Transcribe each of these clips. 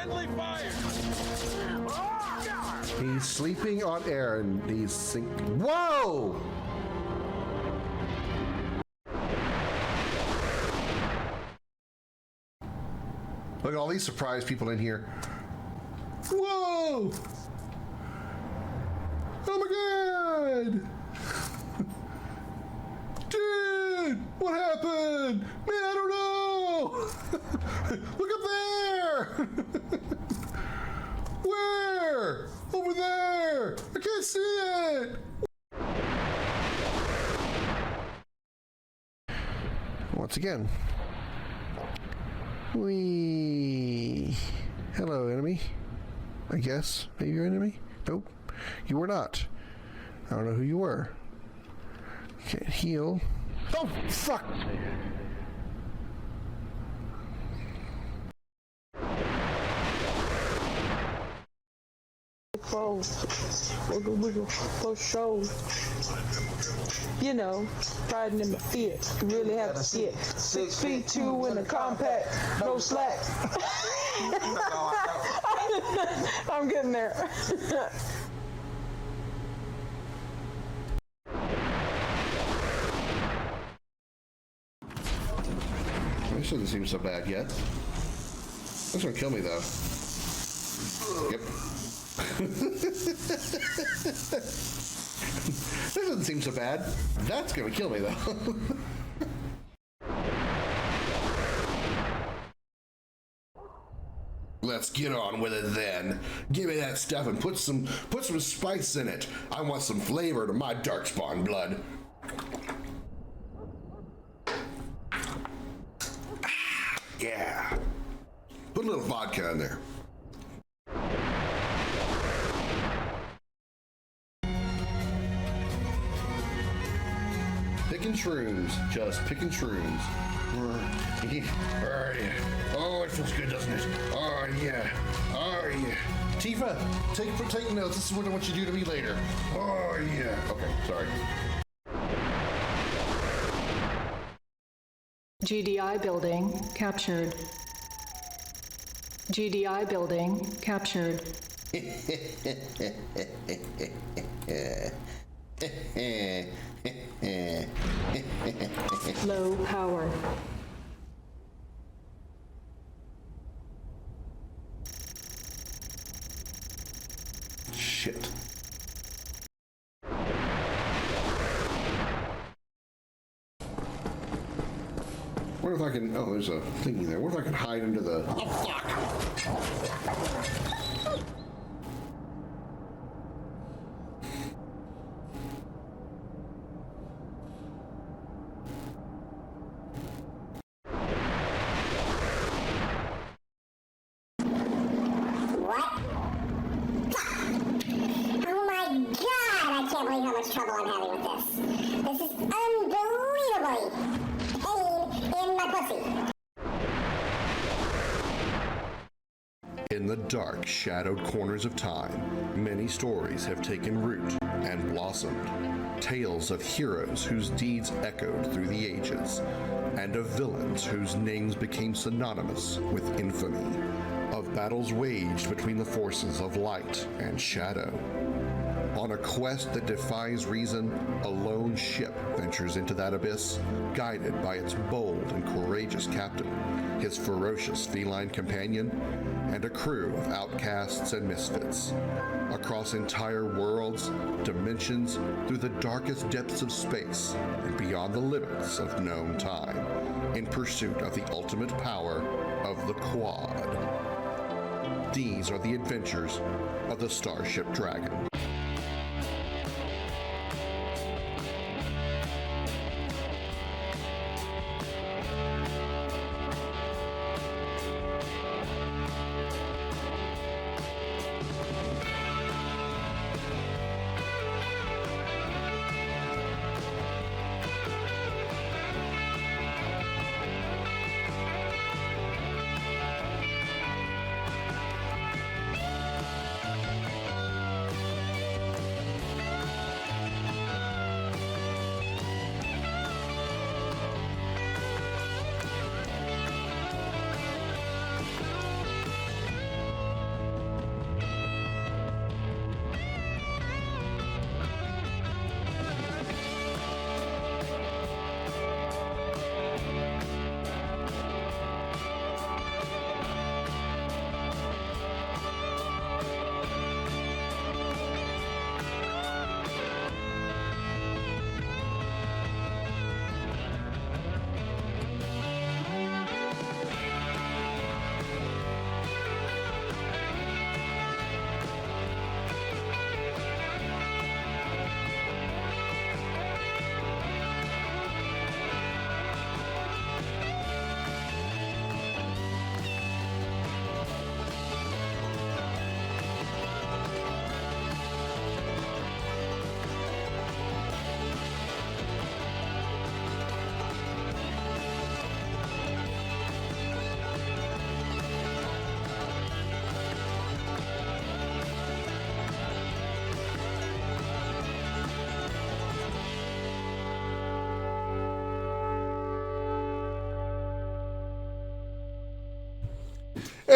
Friendly fire! He's sleeping on air and he's Whoa! Look at all these surprise people in here. Whoa! Oh my God! Dude, what happened? Man, I don't know. Look up there. Where? Over there. I can't see it. Once again. Whee. Hello, enemy. I guess. Maybe you're enemy? Nope. You were not. I don't know who you were. Can't heal. Oh, fuck! Wiggle, wiggle, for show. You know, riding in my Fiat. You really have to see it. 6'2" in a compact, no slack. I'm getting there. This doesn't seem so bad yet. That's gonna kill me though. Yep. This doesn't seem so bad. That's gonna kill me though. Let's get on with it then. Give me that stuff and put some spice in it. I want some flavor to my darkspawn blood. Yeah. Put a little vodka in there. Picking shrooms. Just picking shrooms. Oh, it feels good, doesn't it? Oh, yeah. Oh, yeah. Tifa, take notes. This is what I want you to do to me later. Oh, yeah. Okay, sorry. GDI building captured. GDI building captured. Low power. Shit. What if I can, oh, there's a thingy there. What if I can hide under the, oh, fuck! What? Oh my God, I can't believe how much trouble I'm having with this. This is unbelievably pain in my pussy. In the dark, shadowed corners of time, many stories have taken root and blossomed. Tales of heroes whose deeds echoed through the ages, and of villains whose names became synonymous with infamy. Of battles waged between the forces of light and shadow. On a quest that defies reason, a lone ship ventures into that abyss, guided by its bold and courageous captain, his ferocious feline companion, and a crew of outcasts and misfits. Across entire worlds, dimensions, through the darkest depths of space, and beyond the limits of known time, in pursuit of the ultimate power of the Quad. These are the adventures of the Starship Dragon.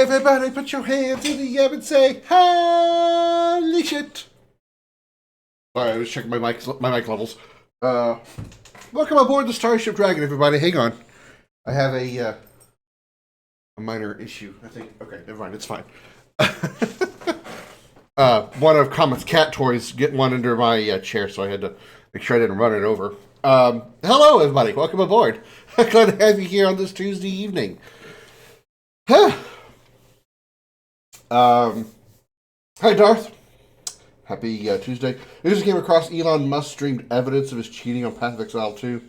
Everybody put your hands in the air and say, holy shit. Sorry, I was checking my mic levels. Welcome aboard the Starship Dragon, everybody. Hang on. I have a minor issue, I think. Okay, never mind. It's fine. One of Comet's cat toys getting one under my chair, so I had to make sure I didn't run it over. Hello, everybody. Welcome aboard. Glad to have you here on this Tuesday evening. Hi, Darth. Happy Tuesday. I just came across Elon Musk streamed evidence of his cheating on Path of Exile 2.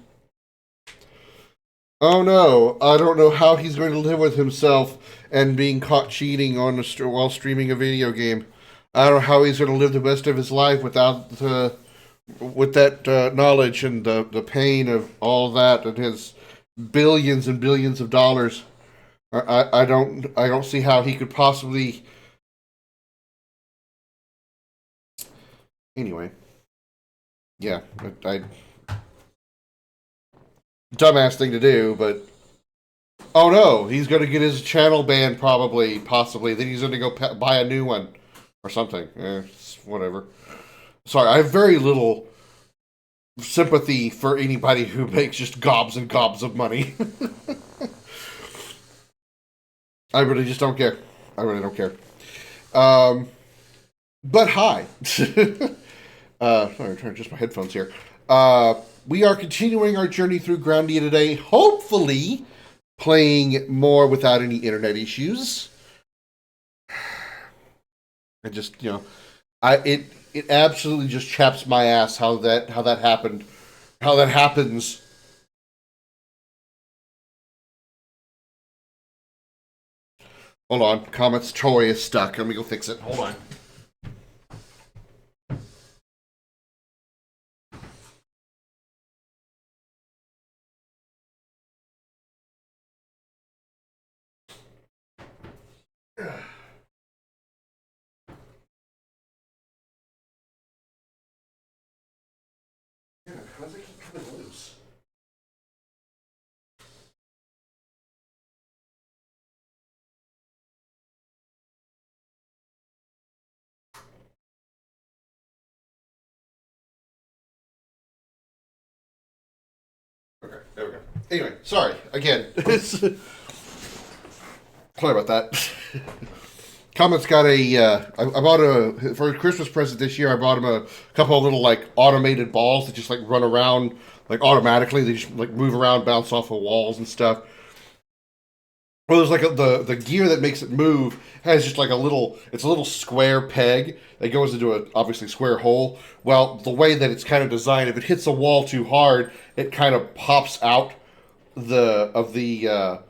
Oh no, I don't know how he's going to live with himself and being caught cheating on while streaming a video game. I don't know how he's going to live the rest of his life without with that knowledge and the pain of all that and his billions and billions of dollars. I don't see how he could possibly. Anyway, yeah, I dumbass thing to do, but oh no, he's going to get his channel banned possibly. Then he's going to go buy a new one or something. Whatever. Sorry, I have very little sympathy for anybody who makes just gobs and gobs of money. I really just don't care. I really don't care. But hi. Sorry, I'm trying to adjust my headphones here. We are continuing our journey through Grandia today, hopefully playing more without any internet issues. I just, it absolutely just chaps my ass how that happened, how that happens. Hold on, Comet's toy is stuck. Let me go fix it. Hold on. How does it keep coming loose? Okay, there we go. Anyway, sorry again. Sorry about that. Comet's got I bought for a Christmas present this year. I bought him a couple of little like automated balls that just like run around like automatically. They just like move around, bounce off of walls and stuff. Well, there's like the gear that makes it move has just like a little square peg that goes into a obviously square hole. Well, the way that it's kind of designed, if it hits a wall too hard, it kind of pops out of the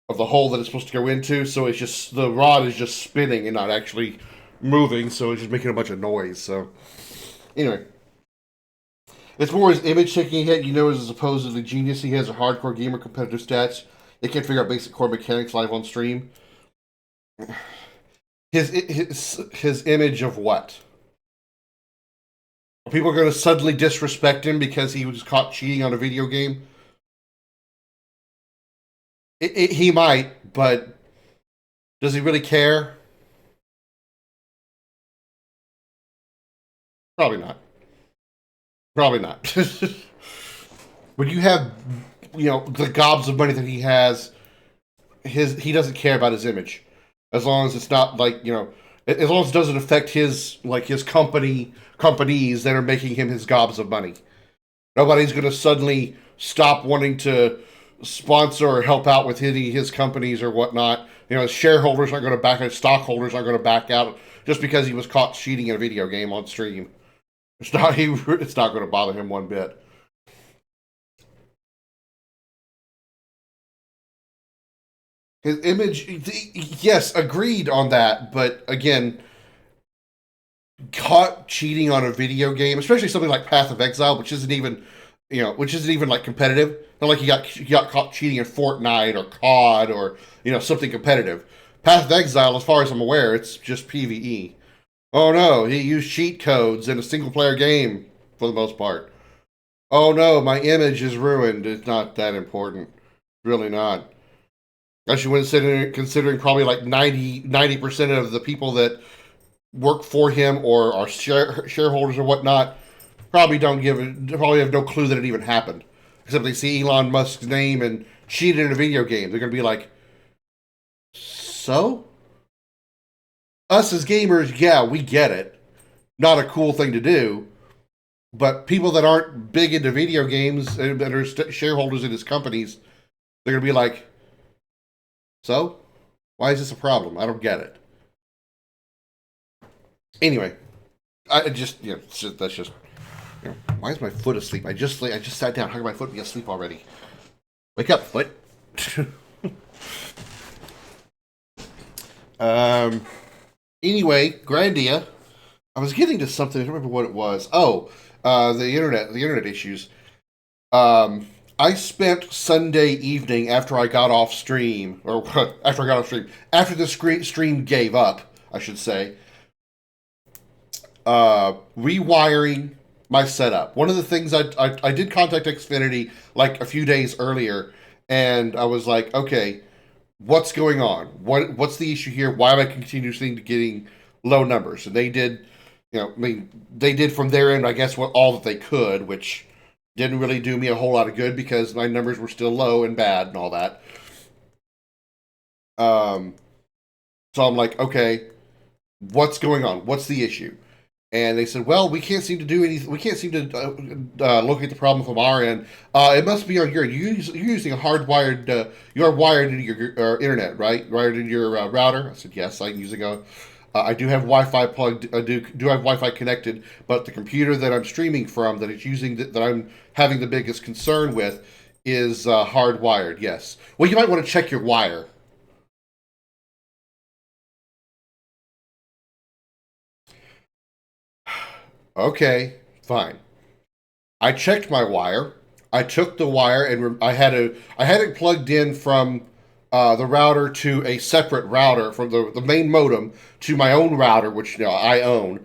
hole that it's supposed to go into. So it's just the rod is just spinning and not actually moving. So it's just making a bunch of noise. So anyway, it's more his image taking a hit. You know, as a supposedly genius, he has a hardcore gamer competitive stats. They can't figure out basic core mechanics live on stream. His image of what? Are people going to suddenly disrespect him because he was caught cheating on a video game? He might, but does he really care? Probably not. Probably not. When you have, the gobs of money that he has, he doesn't care about his image, as long as it's not like as long as it doesn't affect his companies that are making him his gobs of money. Nobody's going to suddenly stop wanting to sponsor or help out with his companies or whatnot. Shareholders aren't going to back out, stockholders aren't going to back out just because he was caught cheating in a video game on stream. It's not going to bother him one bit. His image, yes, agreed on that, but again, caught cheating on a video game, especially something like Path of Exile, which isn't even like competitive. Not like he got caught cheating in Fortnite or COD or something competitive. Path of Exile, as far as I'm aware, it's just PvE. Oh no, he used cheat codes in a single player game for the most part. Oh no, my image is ruined. It's not that important, really not. Especially when considering probably like 90% of the people that work for him or are shareholders or whatnot probably have no clue that it even happened. Except they see Elon Musk's name and cheated in a video game. They're going to be like, so? Us as gamers, yeah, we get it. Not a cool thing to do. But people that aren't big into video games and that are shareholders in his companies, they're going to be like, so? Why is this a problem? I don't get it. Anyway, that's just, why is my foot asleep? I just sat down. How can my foot be asleep already? Wake up, foot. Anyway, Grandia. I was getting to something. I don't remember what it was. Oh, the internet issues. I spent Sunday evening after I got off stream, after the stream gave up, I should say, rewiring my setup. One of the things I did contact Xfinity like a few days earlier, and I was like, okay, what's going on? What's the issue here? Why am I continuously getting low numbers? And they did, they did from their end, I guess, all that they could, which didn't really do me a whole lot of good because my numbers were still low and bad and all that. So I'm like, okay, what's going on? What's the issue? And they said, well, we can't seem to do anything. We can't seem to locate the problem from our end. It must be on your end. You're using a hardwired, you're wired into your internet, right? Wired into your router? I said, yes, I'm using I do have Wi-Fi plugged, do have Wi-Fi connected, but the computer that I'm streaming from, that it's using, that I'm having the biggest concern with, is hardwired, yes. Well, you might want to check your wire. Okay, fine. I checked my wire. I took the wire and I had it plugged in from the router to a separate router from the main modem to my own router, which I own.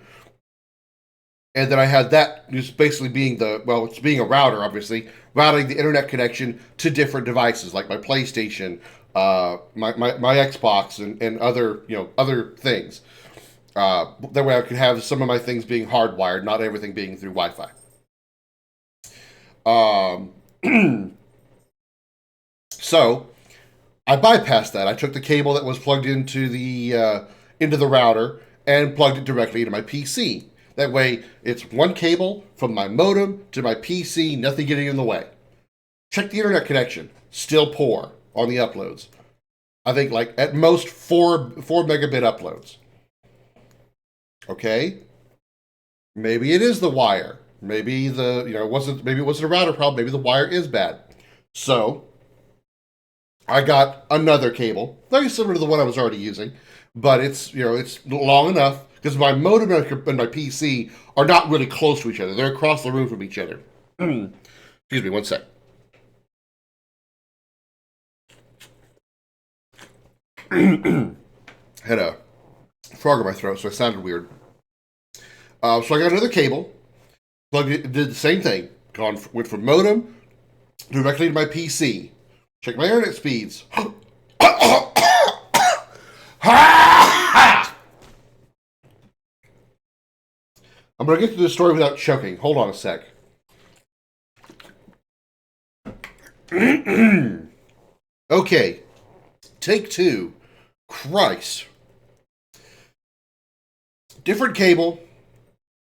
And then I had that just basically being it's being a router, obviously, routing the internet connection to different devices like my PlayStation, my Xbox, and other things. That way I could have some of my things being hardwired, not everything being through Wi-Fi. So I bypassed that. I took the cable that was plugged into the router and plugged it directly into my PC. That way, it's one cable from my modem to my PC, nothing getting in the way. Check the internet connection. Still poor on the uploads. I think like at most 4 megabit uploads. Okay, maybe it is the wire. Maybe it wasn't a router problem. Maybe the wire is bad. So I got another cable, very similar to the one I was already using, but it's long enough because my modem and my PC are not really close to each other. They're across the room from each other. Excuse me, one sec. Had a frog in my throat, so I sounded weird. So I got another cable, plugged it, did the same thing. Went from modem directly to my PC. Check my internet speeds. I'm going to get to the story without choking. Hold on a sec. Okay. Take 2. Christ. Different cable.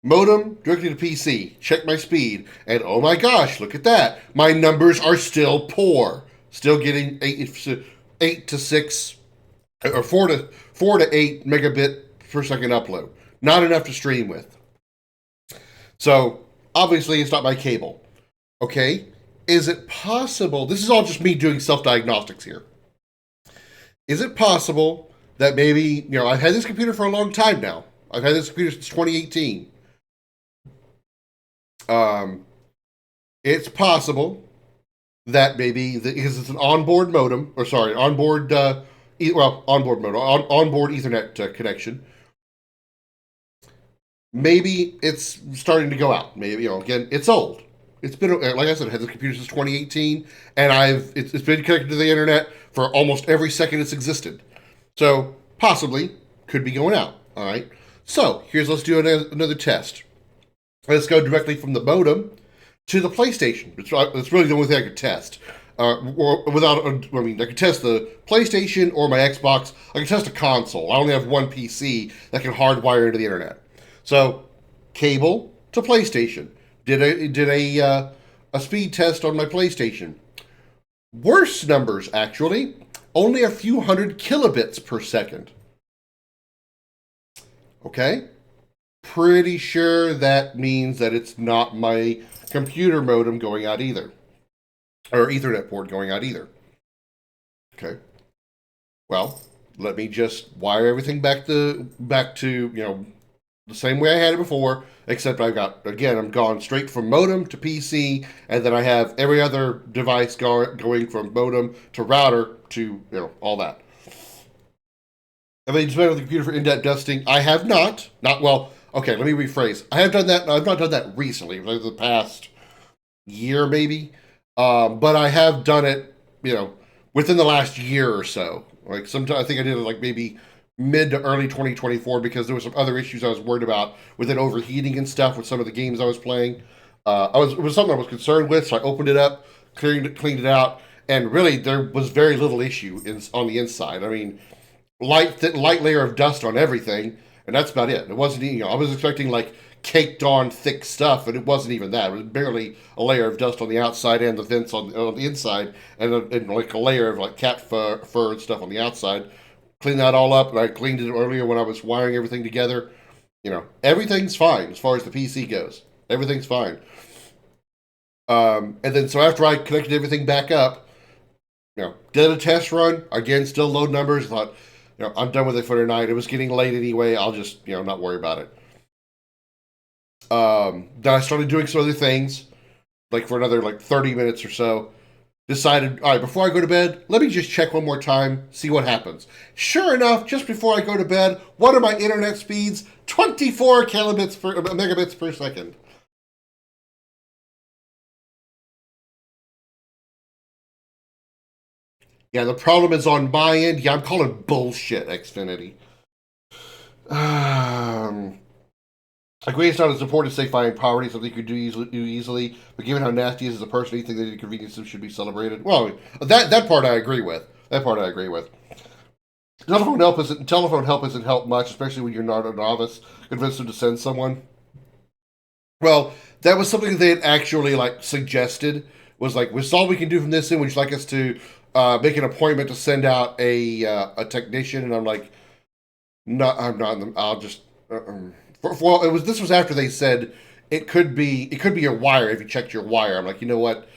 Modem directly to PC. Check my speed. And oh my gosh, look at that. My numbers are still poor. Still getting 8 to 6 or 4 to 8 megabit per second upload. Not enough to stream with. So obviously it's not my cable. Okay, is it possible? This is all just me doing self-diagnostics here. Is it possible that maybe I've had this computer for a long time now. I've had this computer since 2018. It's possible that maybe because it's an onboard modem, onboard Ethernet connection. Maybe it's starting to go out. Maybe again, it's old. it's been, like I said, I had the computer since 2018, and it's been connected to the internet for almost every second it's existed. So possibly could be going out. All right. So let's do another test. Let's go directly from the modem to the PlayStation. It's really the only thing I could test. Or without, I could test the PlayStation or my Xbox. I could test a console. I only have one PC that can hardwire into the internet. So, cable to PlayStation. Did a speed test on my PlayStation. Worse numbers, actually. Only a few hundred kilobits per second. Okay? Pretty sure that means that it's not my computer modem going out either. Or Ethernet port going out either. Okay. Well, let me just wire everything back to the same way I had it before, except I'm gone straight from modem to PC, and then I have every other device going from modem to router to, all that. Have I just been on the computer for in-depth testing? I have not. Okay, let me rephrase. I have done that. I've not done that recently, like the past year maybe. But I have done it, within the last year or so. Like sometimes I think I did it like maybe mid to early 2024 because there were some other issues I was worried about with it overheating and stuff with some of the games I was playing. It was something I was concerned with, so I opened it up, cleaned it out, and really there was very little issue on the inside. I mean, light layer of dust on everything, and that's about it. It wasn't, I was expecting like caked on thick stuff, and it wasn't even that. It was barely a layer of dust on the outside and the vents on the inside, and like a layer of like cat fur and stuff on the outside. Cleaned that all up, and I cleaned it earlier when I was wiring everything together. Everything's fine as far as the PC goes. Everything's fine. And then so after I connected everything back up, did a test run again, still low numbers. Thought, I'm done with it for tonight. It was getting late anyway. I'll just, not worry about it. Then I started doing some other things, like for another 30 minutes or so. Decided, all right, before I go to bed, let me just check one more time, see what happens. Sure enough, just before I go to bed, what are my internet speeds? 24 megabits per second. Yeah, the problem is on my end. Yeah, I'm calling bullshit, Xfinity. Agree it's not as important to say fine poverty, something you could do easily, but given how nasty he is as a person, you think that inconveniences should be celebrated? Well, that part I agree with. Telephone help isn't help much, especially when you're not a novice. Convince them to send someone. Well, that was something they had actually suggested. Was like, this is all we can do from this end. Would you like us to make an appointment to send out a technician? And I'm like, no, I'm not. I'll just. Well, this was after they said it could be your wire if you checked your wire. I'm like, you know what?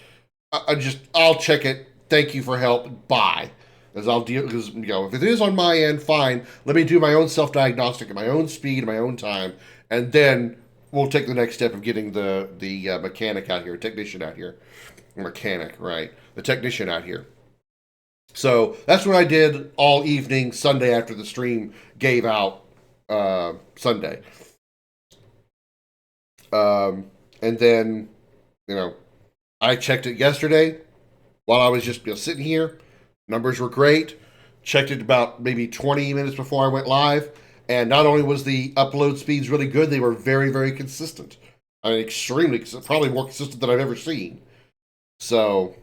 I'll check it. Thank you for help. Bye. Because if it is on my end, fine. Let me do my own self-diagnostic at my own speed, at my own time, and then we'll take the next step of getting the mechanic out here, technician out here, mechanic, right? The technician out here. So that's what I did all evening Sunday after the stream gave out Sunday. And then, I checked it yesterday while I was just sitting here. Numbers were great. Checked it about maybe 20 minutes before I went live. And not only was the upload speeds really good, they were very, very consistent. I mean, probably more consistent than I've ever seen. So,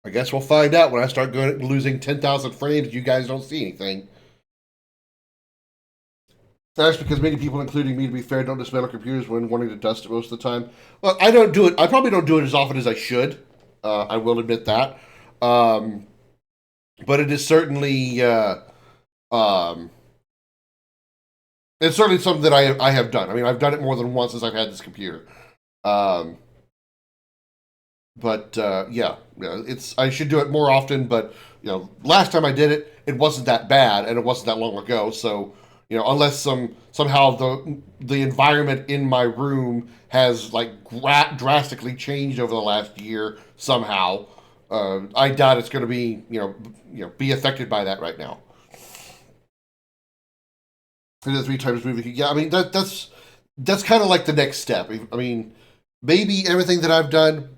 I guess we'll find out when I start losing 10,000 frames. You guys don't see anything. That's because many people, including me, to be fair, don't dismantle computers when wanting to dust it most of the time. Well, I don't do it. I probably don't do it as often as I should. I will admit that. But it is certainly it's certainly something that I have done. I mean, I've done it more than once since I've had this computer. Yeah, I should do it more often. But last time I did it, it wasn't that bad, and it wasn't that long ago. So. Unless somehow the environment in my room has drastically changed over the last year somehow, I doubt it's going to be be affected by that right now. And the 3 times movie, yeah, I mean that's that's kind of like the next step. I mean, maybe everything that I've done,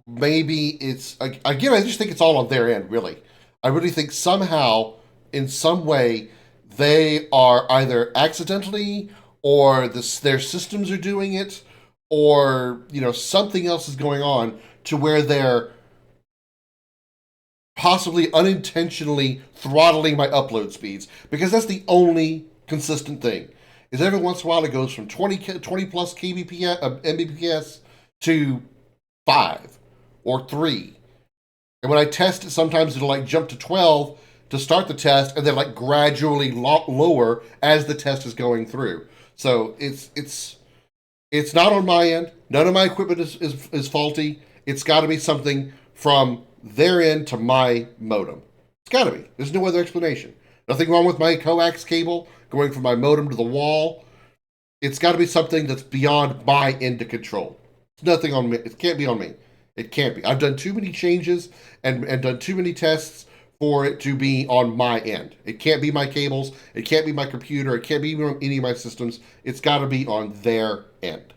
maybe it's again. I just think it's all on their end. Really, I really think somehow, in some way, they are either accidentally or their systems are doing it, or something else is going on to where they're possibly unintentionally throttling my upload speeds, because that's the only consistent thing. Is every once in a while it goes from 20 plus Mbps to 5 or 3. And when I test it, sometimes it'll like jump to 12 to start the test and then like gradually lower as the test is going through. So it's not on my end. None of my equipment is faulty. It's got to be something from their end to my modem. It's got to be. There's no other explanation. Nothing wrong with my coax cable going from my modem to the wall. It's got to be something that's beyond my end to control. It's nothing on me. It can't be on me. It can't be. I've done too many changes and done too many tests for it to be on my end. It can't be my cables. It can't be my computer. It can't be on any of my systems. It's got to be on their end.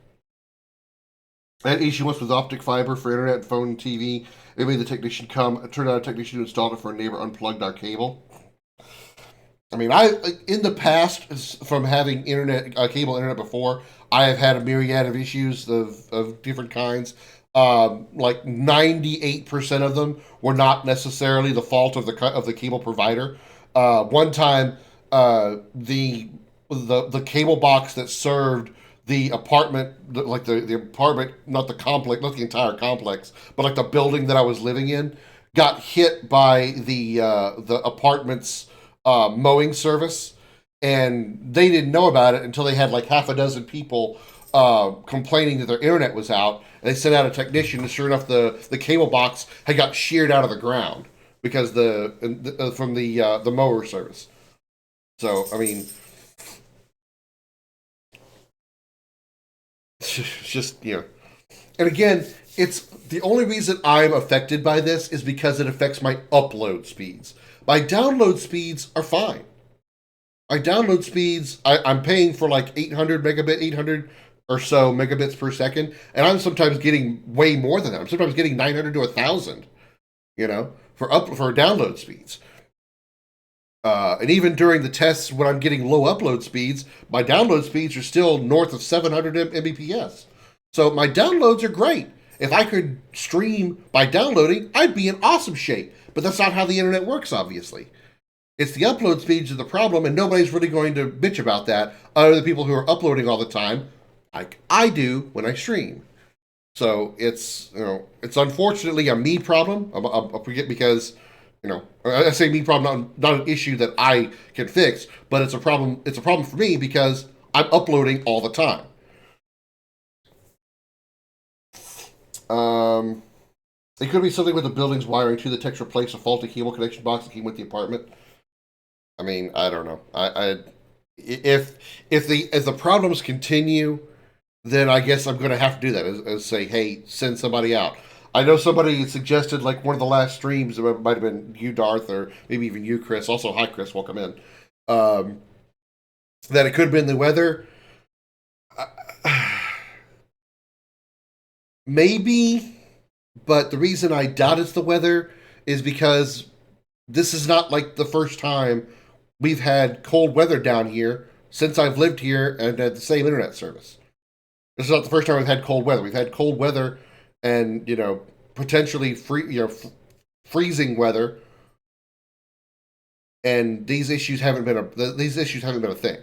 I had issue once with optic fiber for internet, phone, and TV. It made the technician come. It turned out a technician who installed it for a neighbor unplugged our cable. I mean, in the past, from having cable internet before, I have had a myriad of issues of different kinds. Like 98% of them were not necessarily the fault of the cable provider. One time, the cable box that served the apartment, like the apartment, not the complex, not the entire complex, but like the building that I was living in, got hit by the apartment's mowing service, and they didn't know about it until they had like half a dozen people complaining that their internet was out. And they sent out a technician, and sure enough, the cable box had got sheared out of the ground because from the mower service. So I mean, it's just and again, it's the only reason I'm affected by this is because it affects my upload speeds. My download speeds are fine. My download speeds, I'm paying for like 800 or so megabits per second, and I'm sometimes getting way more than that. I'm sometimes getting 900 to 1,000, for download speeds. And even during the tests when I'm getting low upload speeds, my download speeds are still north of 700 Mbps. So my downloads are great. If I could stream by downloading, I'd be in awesome shape. But that's not how the internet works, obviously. It's the upload speeds are the problem, and nobody's really going to bitch about that other than people who are uploading all the time, like I do when I stream. So it's unfortunately a me problem. I forget because I say me problem, not an issue that I can fix, but it's a problem. It's a problem for me because I'm uploading all the time. It could be something with the building's wiring too. The techs replaced a faulty cable connection box that came with the apartment. I mean, I don't know. If the problems continue, then I guess I'm going to have to do that. As say, hey, send somebody out. I know somebody suggested, like one of the last streams, it might have been you, Darth, or maybe even you, Chris. Also, hi, Chris, welcome in. That it could have been the weather. Maybe, but the reason I doubt it's the weather is because this is not like the first time we've had cold weather down here since I've lived here and had the same internet service. This is not the first time we've had cold weather. We've had cold weather and potentially freezing weather, and these issues haven't been a thing.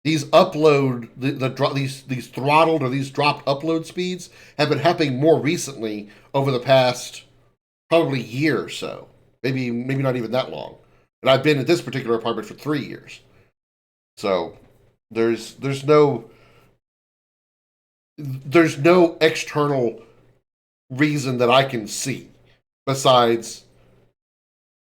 These these throttled or these dropped upload speeds have been happening more recently over the past probably year or so, maybe not even that long. And I've been at this particular apartment for 3 years, so there's no external reason that I can see besides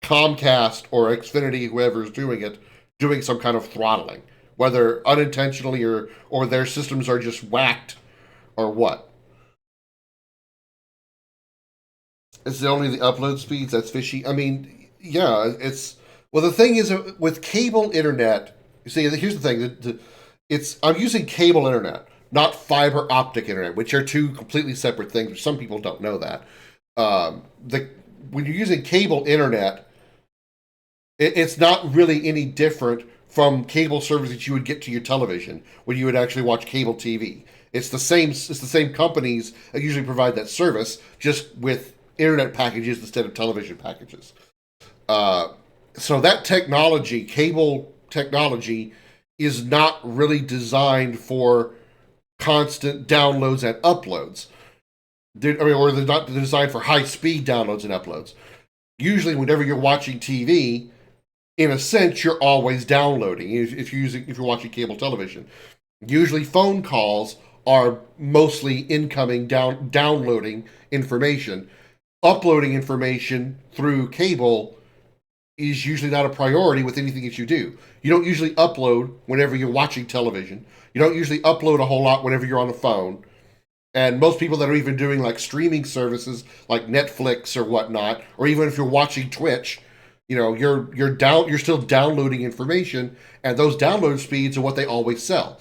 Comcast or Xfinity, whoever's doing it, doing some kind of throttling, whether unintentionally or their systems are just whacked or what. It's only the upload speeds that's fishy. I mean, yeah, the thing is with cable internet, you see, here's the thing. I'm using cable internet, not fiber optic internet, which are two completely separate things, but some people don't know that. The When you're using cable internet, it's not really any different from cable service that you would get to your television when you would actually watch cable TV. It's the same. It's the same companies that usually provide that service, just with internet packages instead of television packages. So that technology, cable technology, is not really designed for constant downloads and uploads. Or they're not designed for high-speed downloads and uploads. Usually, whenever you're watching TV, in a sense, you're always downloading. If you're watching cable television, usually phone calls are mostly incoming, downloading information. Uploading information through cable is usually not a priority with anything that you do. You don't usually upload whenever you're watching television. You don't usually upload a whole lot whenever you're on the phone. And most people that are even doing like streaming services like Netflix or whatnot, or even if you're watching Twitch, you're still downloading information, and those download speeds are what they always sell.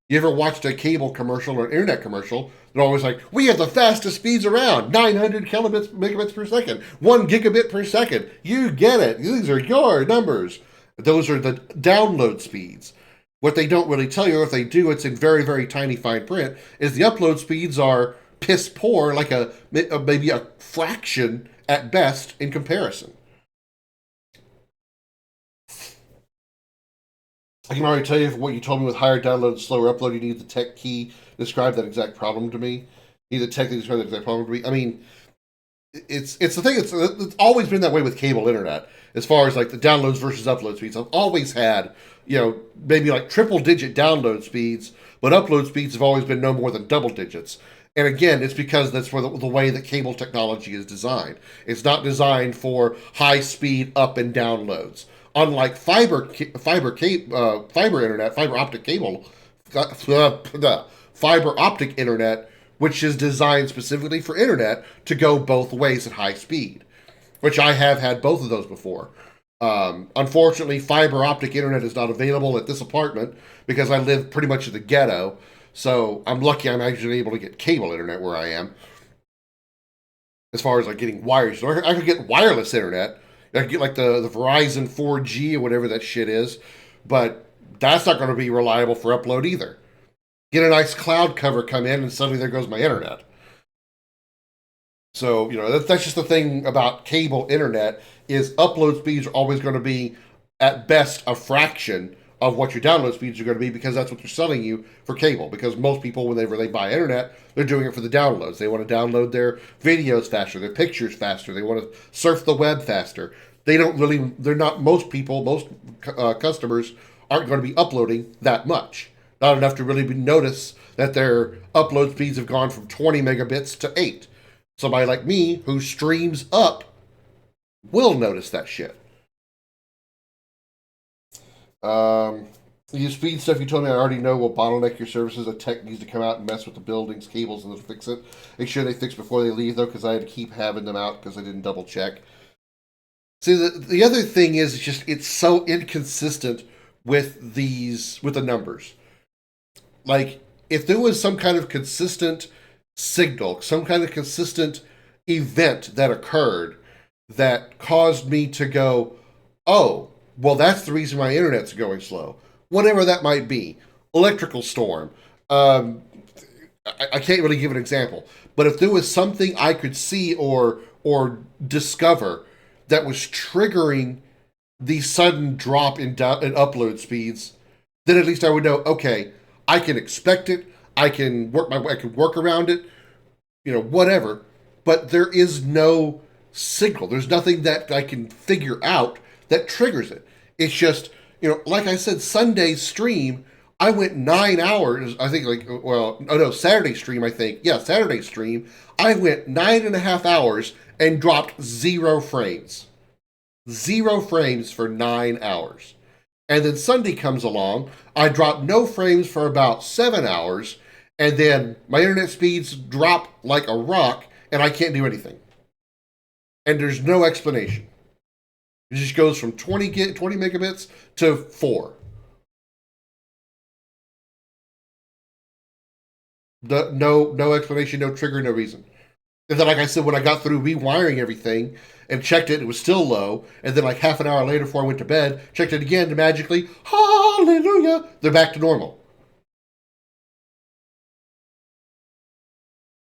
You ever watched a cable commercial or an internet commercial? They're always like, we have the fastest speeds around, 900 megabits per second, 1 gigabit per second. You get it. These are your numbers. Those are the download speeds. What they don't really tell you, or if they do, it's in very, very tiny fine print, is the upload speeds are piss poor, like maybe a fraction at best in comparison. I can already tell you what you told me with higher download and slower upload. You need the tech key to describe that exact problem to me. You need the tech key to describe that exact problem to me. I mean, it's the thing. It's always been that way with cable internet, as far as like the downloads versus upload speeds. I've always had, maybe like triple digit download speeds, but upload speeds have always been no more than double digits. And again, it's because that's for the way that cable technology is designed. It's not designed for high speed up and down loads. Unlike fiber internet, fiber optic cable, fiber optic internet, which is designed specifically for internet to go both ways at high speed, which I have had both of those before. Unfortunately, fiber optic internet is not available at this apartment because I live pretty much in the ghetto. So I'm lucky I'm actually able to get cable internet where I am. As far as like getting wires, so I could get wireless internet. I could get like the Verizon 4G or whatever that shit is, but that's not going to be reliable for upload either. Get a nice cloud cover come in and suddenly there goes my internet. So, that's just the thing about cable internet is upload speeds are always going to be at best a fraction of what your download speeds are going to be, because that's what they're selling you for cable. Because most people, whenever they buy internet, they're doing it for the downloads. They want to download their videos faster, their pictures faster. They want to surf the web faster. Most customers aren't going to be uploading that much. Not enough to really notice that their upload speeds have gone from 20 megabits to 8. Somebody like me who streams up will notice that shit. The speed stuff you told me I already know will bottleneck your services. A tech needs to come out and mess with the building's cables and they'll fix it. Make sure they fix before they leave, though, because I had to keep having them out because I didn't double check. See, the other thing is it's so inconsistent with the numbers. Like, if there was some kind of consistent signal, some kind of consistent event that occurred that caused me to go, oh, well, that's the reason my internet's going slow. Whatever that might be. Electrical storm. I can't really give an example. But if there was something I could see or discover that was triggering the sudden drop in upload speeds, then at least I would know, okay, I can expect it. I can work around it, whatever. But there is no signal. There's nothing that I can figure out that triggers it. It's just, like I said, Sunday's stream, I went 9 hours, I think Saturday stream, I think. Yeah, Saturday stream, I went 9.5 hours and dropped 0 frames. 0 frames for 9 hours. And then Sunday comes along, I dropped no frames for about 7 hours, and then my internet speeds drop like a rock, and I can't do anything. And there's no explanation. It just goes from 20 megabits to 4. No explanation, no trigger, no reason. And then, like I said, when I got through rewiring everything and checked it, it was still low. And then, like half an hour later, before I went to bed, checked it again, and magically, hallelujah, they're back to normal.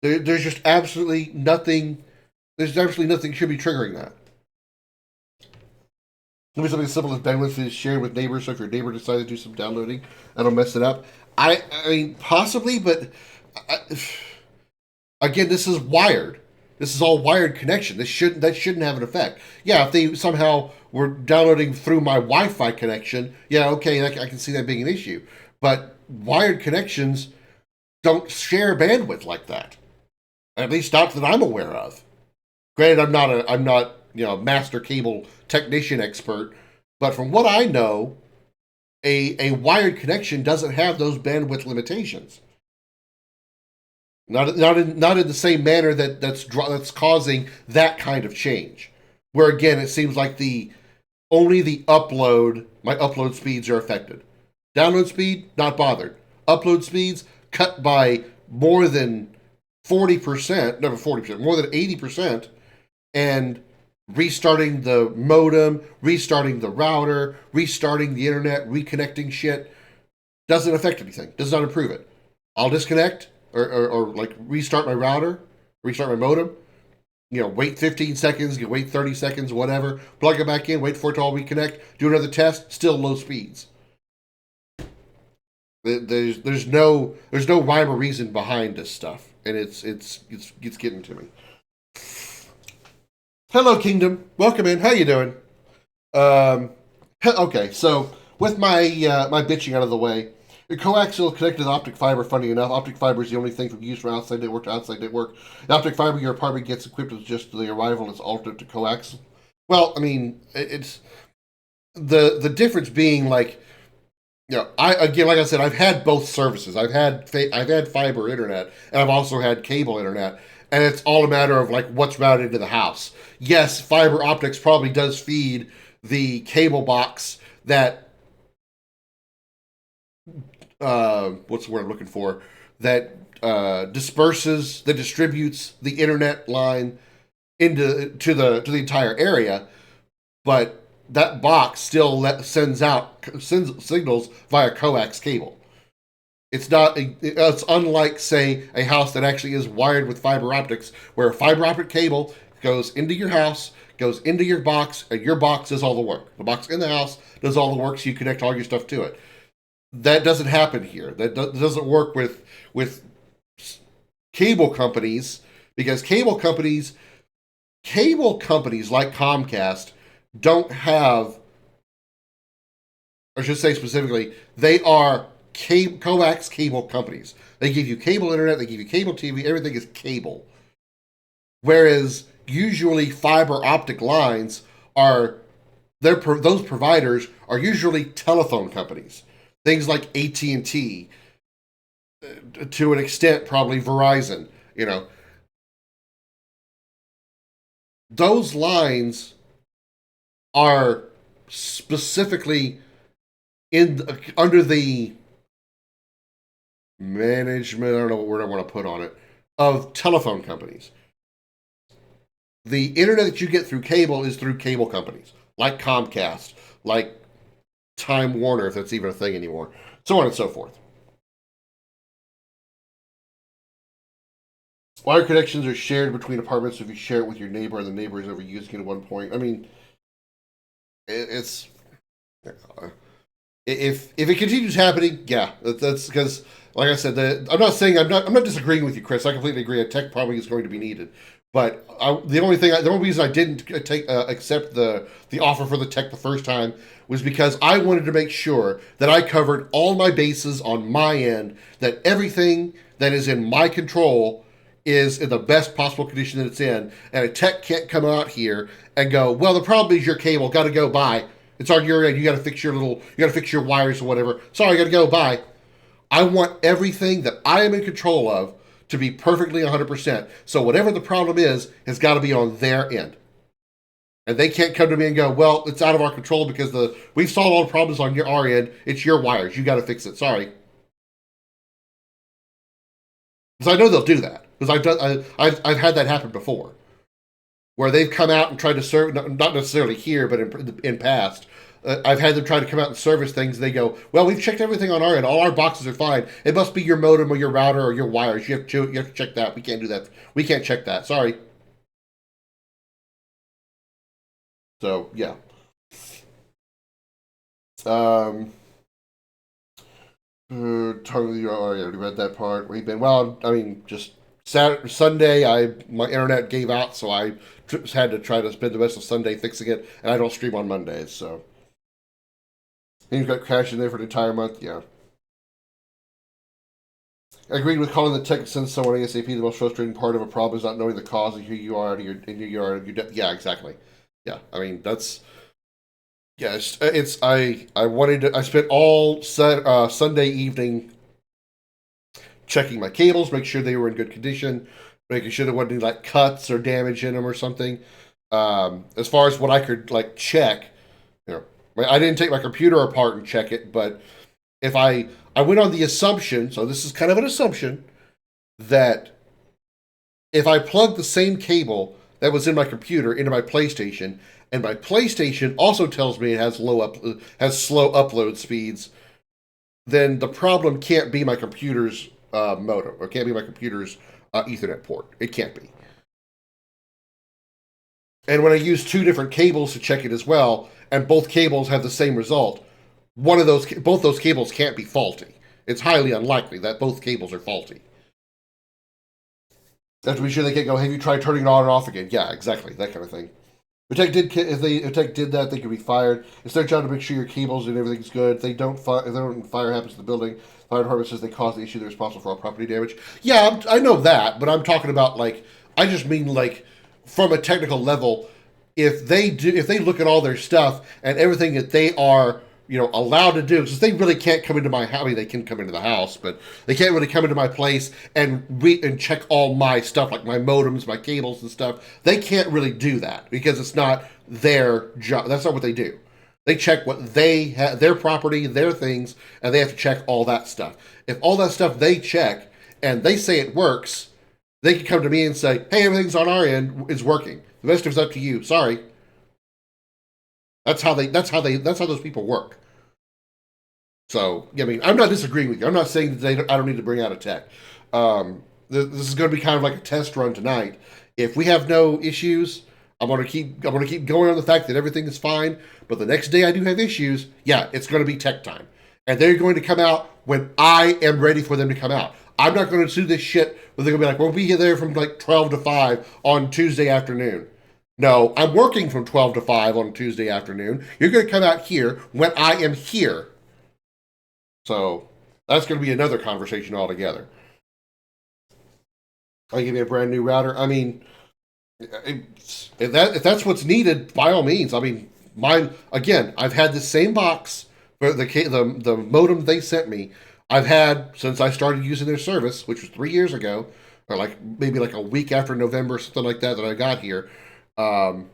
There's just absolutely nothing. There's absolutely nothing should be triggering that. Maybe something as simple as bandwidth is shared with neighbors. So if your neighbor decides to do some downloading, that'll mess it up. I mean, possibly, but again, this is wired. This is all wired connection. That shouldn't have an effect. Yeah, if they somehow were downloading through my Wi-Fi connection, yeah, okay, I can see that being an issue. But wired connections don't share bandwidth like that. At least not that I'm aware of. Granted, I'm not master cable technician expert, but from what I know, a wired connection doesn't have those bandwidth limitations. Not in the same manner that's causing that kind of change. Where again, it seems like only my upload speeds are affected. Download speed, not bothered. Upload speeds cut by more than 40%, never 40%, more than 80%, and restarting the modem, restarting the router, restarting the internet, reconnecting shit doesn't affect anything. Does not improve it. I'll disconnect or like restart my router, restart my modem. Wait 15 seconds, wait 30 seconds, whatever. Plug it back in, wait for it to all reconnect. Do another test. Still low speeds. There's no rhyme or reason behind this stuff, and it's getting to me. Hello, Kingdom. Welcome in. How you doing? Okay, so with my bitching out of the way, the coaxial connected to optic fiber. Funny enough, optic fiber is the only thing from use from outside network to outside network. The optic fiber your apartment gets equipped with just the arrival is alternate to coaxial. Well, I mean, it's the difference being like, like I said, I've had both services. I've had fiber internet, and I've also had cable internet. And it's all a matter of like what's routed into the house. Yes, fiber optics probably does feed the cable box that what's the word I'm looking for? That distributes the internet line to the entire area, but that box still sends signals via coax cable. It's unlike, say, a house that actually is wired with fiber optics, where a fiber optic cable goes into your house, goes into your box, and your box does all the work. The box in the house does all the work, so you connect all your stuff to it. That doesn't happen here. That doesn't work with cable companies, because cable companies like Comcast don't have, or I should say specifically, they are coax cable companies. They give you cable internet, they give you cable TV, everything is cable. Whereas usually fiber optic lines those providers are usually telephone companies. Things like AT&T, to an extent probably Verizon, Those lines are specifically under the management, I don't know what word I want to put on it, of telephone companies. The internet that you get through cable is through cable companies, like Comcast, like Time Warner, if that's even a thing anymore, so on and so forth. Wire connections are shared between apartments if you share it with your neighbor and the neighbor is overusing it at one point. I mean, it's... If it continues happening, yeah, that's because, like I said, I'm not disagreeing with you, Chris. I completely agree. A tech probably is going to be needed, but the only reason I didn't accept the offer for the tech the first time was because I wanted to make sure that I covered all my bases on my end, that everything that is in my control is in the best possible condition that it's in, and a tech can't come out here and go, well, the problem is your cable, got to go, bye. It's on your end. You got to fix your wires or whatever. Sorry, I got to go. Bye. I want everything that I am in control of to be perfectly 100%. So whatever the problem is has got to be on their end. And they can't come to me and go, well, it's out of our control because we've solved all the problems on our end. It's your wires. You got to fix it. Sorry. Because I know they'll do that. Because I've had that happen before, where they've come out and tried to serve, not necessarily here, but in past. I've had them try to come out and service things. And they go, well, we've checked everything on our end. All our boxes are fine. It must be your modem or your router or your wires. You have to check that. We can't do that. We can't check that. Sorry. So yeah. Totally. I already read that part. We've been just Saturday, Sunday. My internet gave out, so I had to try to spend the rest of Sunday fixing it, and I don't stream on Mondays, so. And you've got crashing there for the entire month, yeah. I agreed with calling the tech send someone ASAP. The most frustrating part of a problem is not knowing the cause of who you are and yeah, exactly. Yeah, I mean that's. Yeah, I spent all Sunday evening checking my cables, make sure they were in good condition, making sure there wasn't any like cuts or damage in them or something. As far as what I could like check, I didn't take my computer apart and check it, but if I went on the assumption, so this is kind of an assumption, that if I plug the same cable that was in my computer into my PlayStation, and my PlayStation also tells me it has slow upload speeds, then the problem can't be my computer's modem, or can't be my computer's Ethernet port. It can't be. And when I use two different cables to check it as well, and both cables have the same result, both those cables can't be faulty. It's highly unlikely that both cables are faulty. Have to be sure they can't go, have you tried turning it on and off again? Yeah, exactly, that kind of thing. If Tech did that, they could be fired. It's their job to make sure your cables and everything's good. If fire happens in the building, the fire department says they caused the issue, they're responsible for all property damage. Yeah, I know that, but I'm talking about I just mean from a technical level, if they look at all their stuff and everything that they are allowed to do, because they really can't come into my house. I mean, they can come into the house, but they can't really come into my place and check all my stuff, like my modems, my cables and stuff. They can't really do that because it's not their job. That's not what they do. They check what they have, their property, their things, and they have to check all that stuff. If all that stuff they check and they say it works, they can come to me and say, hey, everything's on our end, is working. The rest of it's up to you. Sorry. That's how those people work. So, I mean, I'm not disagreeing with you. I'm not saying that I don't need to bring out a tech. This is going to be kind of like a test run tonight. If we have no issues, I'm going to keep going on the fact that everything is fine. But the next day I do have issues, yeah, it's going to be tech time. And they're going to come out when I am ready for them to come out. I'm not going to do this shit where they're going to be like, we'll be there from 12 to 5 on Tuesday afternoon. No, I'm working from 12 to 5 on Tuesday afternoon. You're going to come out here when I am here. So that's going to be another conversation altogether. I'll give you a brand new router. I mean, if that's what's needed, by all means. I mean, I've had the same box for the modem they sent me. I've had since I started using their service, which was 3 years ago, or maybe a week after November, something like that I got here. So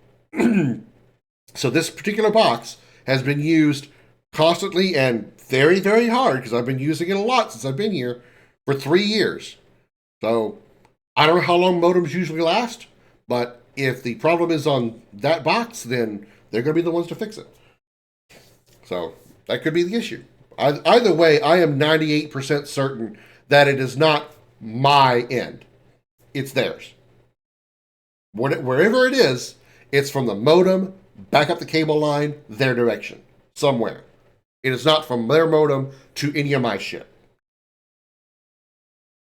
this particular box has been used constantly and very, very hard because I've been using it a lot since I've been here for 3 years. So I don't know how long modems usually last, but if the problem is on that box, then they're going to be the ones to fix it. So that could be the issue. Either way, I am 98% certain that it is not my end. It's theirs. Wherever it is, it's from the modem, back up the cable line, their direction, somewhere. It is not from their modem to any of my shit.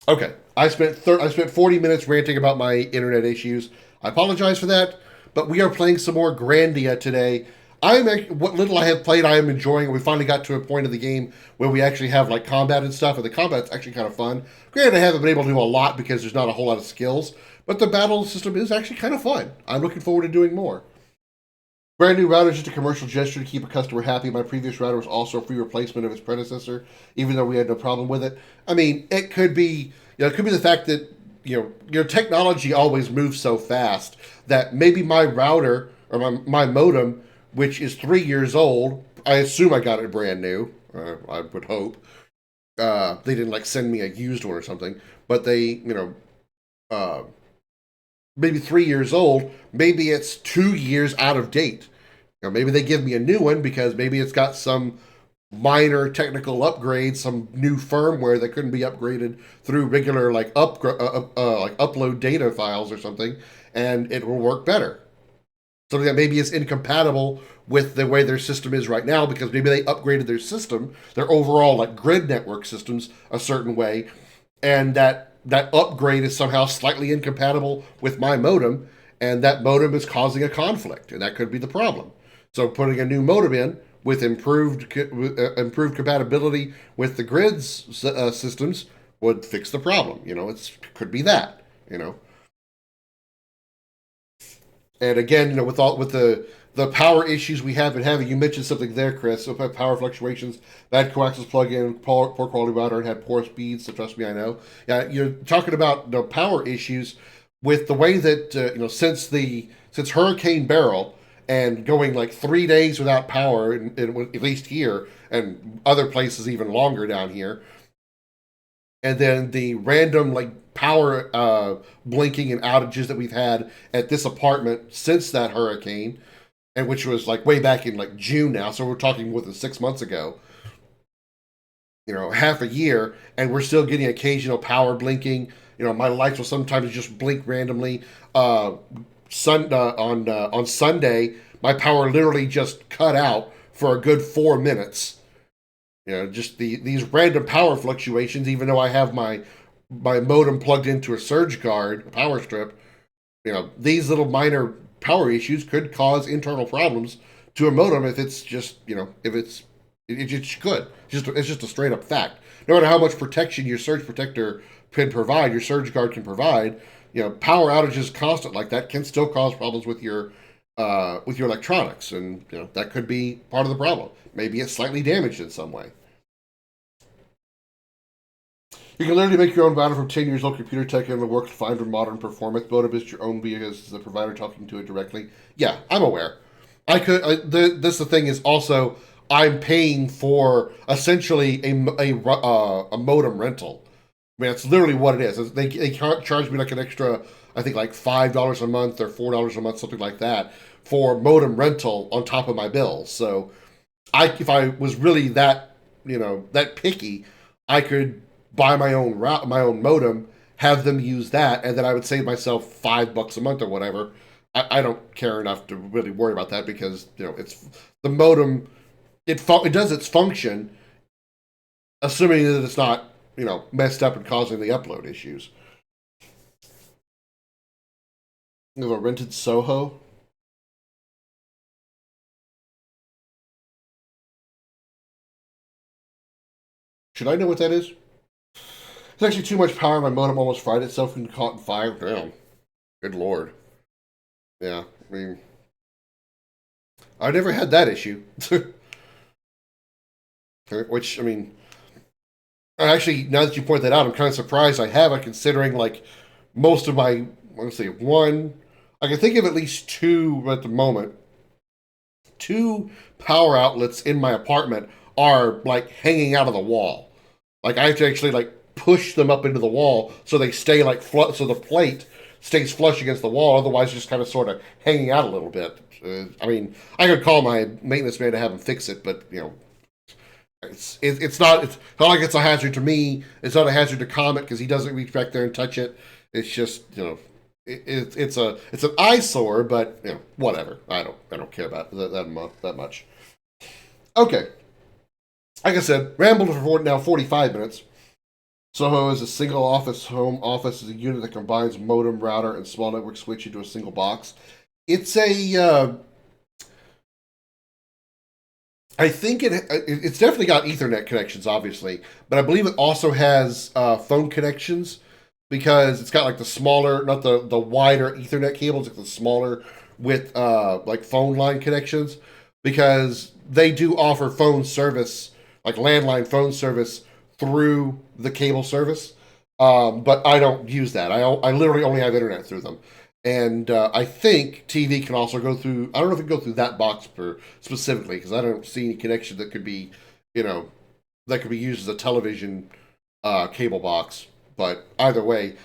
Okay, I spent 40 minutes ranting about my internet issues. I apologize for that, but we are playing some more Grandia today. What little I have played, I am enjoying. We finally got to a point of the game where we actually have combat and stuff, and the combat's actually kind of fun. Granted, I haven't been able to do a lot because there's not a whole lot of skills, but the battle system is actually kind of fun. I'm looking forward to doing more. Brand new router is just a commercial gesture to keep a customer happy. My previous router was also a free replacement of its predecessor, even though we had no problem with it. I mean, it could be, it could be the fact that, your technology always moves so fast that maybe my router or my modem, which is 3 years old, I assume I got it brand new. I would hope. they didn't like send me a used one or something, but they, maybe 3 years old, maybe it's 2 years out of date. Maybe they give me a new one because maybe it's got some minor technical upgrades, some new firmware that couldn't be upgraded through regular like like upload data files or something, and it will work better. Something that maybe is incompatible with the way their system is right now because maybe they upgraded their system, their overall like grid network systems a certain way, and that upgrade is somehow slightly incompatible with my modem, and that modem is causing a conflict, and that could be the problem. So putting a new modem in with improved compatibility with the grid's systems would fix the problem. It could be that. And again, with the power issues we have been having, you mentioned something there, Chris. So power fluctuations, bad coaxial plug-in, poor quality router, and had poor speeds. So trust me, I know. Yeah, you're talking about the power issues with the way that since Hurricane Beryl and going like 3 days without power, at least here and other places even longer down here, and then the random like power blinking and outages that we've had at this apartment since that hurricane, and which was like way back in like June now, so we're talking more than 6 months ago. Half a year, and we're still getting occasional power blinking. My lights will sometimes just blink randomly. On Sunday, my power literally just cut out for a good 4 minutes. Just these random power fluctuations, even though I have my modem plugged into a surge guard, a power strip. These little minor power issues could cause internal problems to a modem if it's just, if it's good. It's just a straight up fact. No matter how much protection your surge protector can provide, your surge guard can provide, power outages constant like that can still cause problems with your electronics, and that could be part of the problem. Maybe it's slightly damaged in some way. You can literally make your own router from 10 years old computer tech and it'll work fine for modern performance. Modem is your own because the provider talking to it directly. Yeah, I'm aware. This the thing is also I'm paying for essentially a modem rental. I mean, that's literally what it is. They can't charge me like an extra, I think like $5 a month or $4 a month, something like that, for modem rental on top of my bills. So if I was really that picky, I could buy my own my own modem, have them use that, and then I would save myself $5 a month or whatever. I don't care enough to really worry about that because it's the modem. It does its function, assuming that it's not messed up and causing the upload issues. You have a rented Soho. Should I know what that is? It's actually too much power. My modem almost fried itself and caught in fire. Damn. Good lord. Yeah, I mean, I never had that issue. Which, I mean, actually, now that you point that out, I'm kind of surprised I haven't, considering like most of my, let's see, I can think of at least two at the moment. Two power outlets in my apartment are like hanging out of the wall. Like I have to actually like push them up into the wall so they stay like so the plate stays flush against the wall. Otherwise, just kind of sort of hanging out a little bit. I mean, I could call my maintenance man to have him fix it, but it's not like it's a hazard to me. It's not a hazard to Comet because he doesn't reach back there and touch it. It's just it's an eyesore, but whatever. I don't care about that much. Okay, like I said, rambled for now 45 minutes. Soho is a single home office is a unit that combines modem, router, and small network switch into a single box. It's I think it's definitely got Ethernet connections, obviously, but I believe it also has phone connections because it's got like the smaller, not the wider Ethernet cables, like the smaller with like phone line connections, because they do offer phone service, like landline phone service through the cable service, but I don't use that. I literally only have internet through them. And I think TV can also go through. I don't know if it can go through that box specifically because I don't see any connection that could be, that could be used as a television cable box. But either way,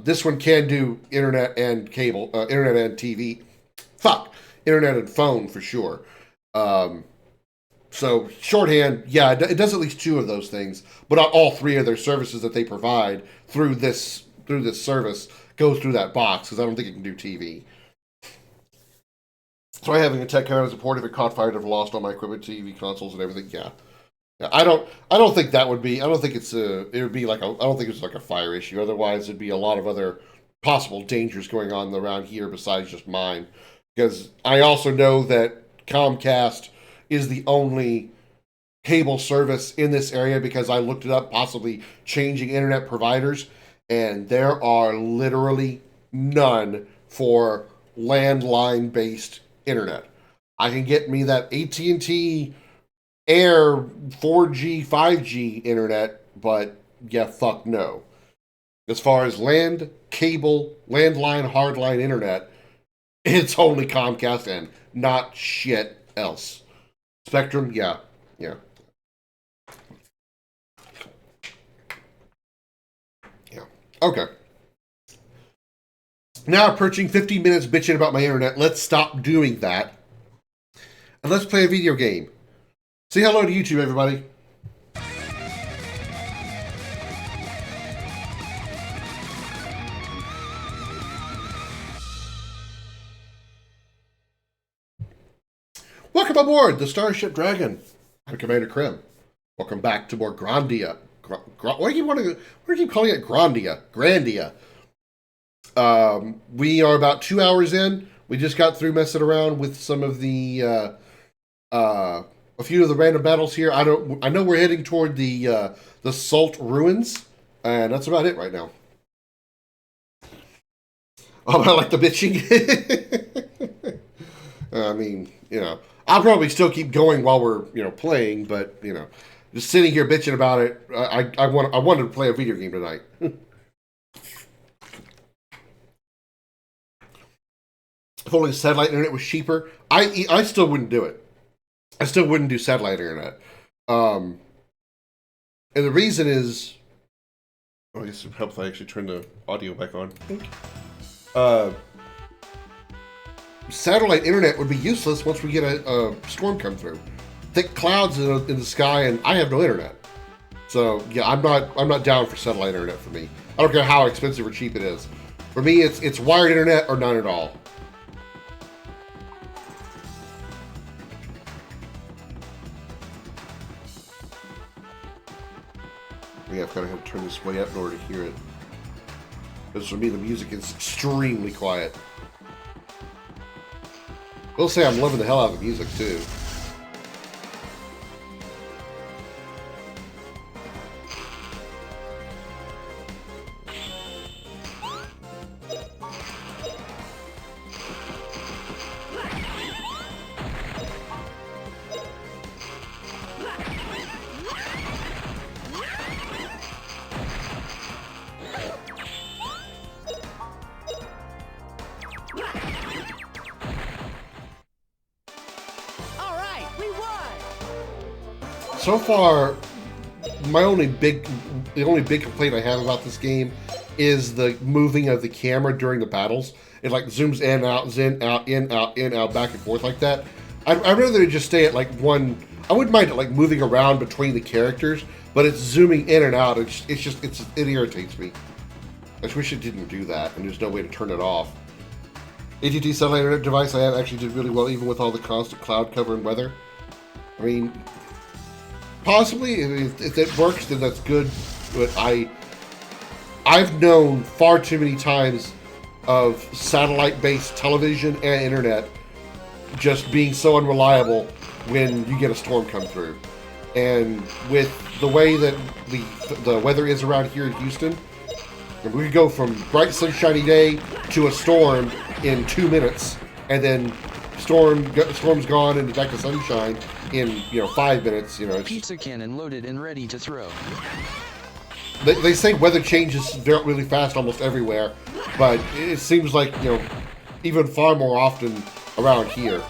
this one can do internet and cable, internet and TV. Internet and phone for sure. So shorthand, yeah, it does at least 2 of those things, but not all 3 of their services that they provide through this service goes through that box, because I don't think it can do TV. So having a tech counter support if it caught fire, I'd have lost all my equipment, TV, consoles, and everything. Yeah. I don't think that would be. I don't think it would be like a. I don't think it's like a fire issue. Otherwise, it'd be a lot of other possible dangers going on around here besides just mine. Because I also know that Comcast is the only cable service in this area, because I looked it up, possibly changing internet providers, and there are literally none for landline-based internet. I can get me that AT&T Air 4G, 5G internet, but yeah, fuck no. As far as land, cable, landline, hardline internet, it's only Comcast and not shit else. Spectrum, yeah. Okay. Now approaching 15 minutes bitching about my internet. Let's stop doing that. And let's play a video game. Say hello to YouTube, everybody. Welcome aboard the Starship Dragon. I'm Commander Krim. Welcome back to more Grandia. Why do you keep calling it Grandia? Grandia. We are about 2 hours in. We just got through messing around with some of the a few of the random battles here. I know we're heading toward the Salt Ruins, and that's about it right now. Oh, I like the bitching. I mean, I'll probably still keep going while we're playing, but just sitting here bitching about it. I wanted to play a video game tonight. If only satellite internet was cheaper, I still wouldn't do it. I still wouldn't do satellite internet. And the reason is, I guess it helps if I actually turn the audio back on. Satellite internet would be useless once we get a storm come through. Thick clouds in the sky, and I have no internet. So yeah, I'm not down for satellite internet for me. I don't care how expensive or cheap it is. For me, it's wired internet or none at all. Yeah, I've got to have to turn this way up in order to hear it. Because for me, the music is extremely quiet. I will say I'm loving the hell out of the music, too. So far, the only big complaint I have about this game is the moving of the camera during the battles. It like zooms in, out, in, out, back and forth like that. I'd rather it just stay at like one. I wouldn't mind it like moving around between the characters, but it's zooming in and out. It irritates me. I just wish it didn't do that, and there's no way to turn it off. AT&T satellite internet device I have actually did really well, even with all the constant cloud cover and weather. I mean, possibly, if it works, then that's good. But I've known far too many times of satellite-based television and internet just being so unreliable when you get a storm come through. And with the way that the weather is around here in Houston, we could go from bright sunshiny day to a storm in 2 minutes, and then storm's gone and back to sunshine in 5 minutes. Pizza cannon loaded and ready to throw. They say weather changes really fast almost everywhere, but it seems like even far more often around here.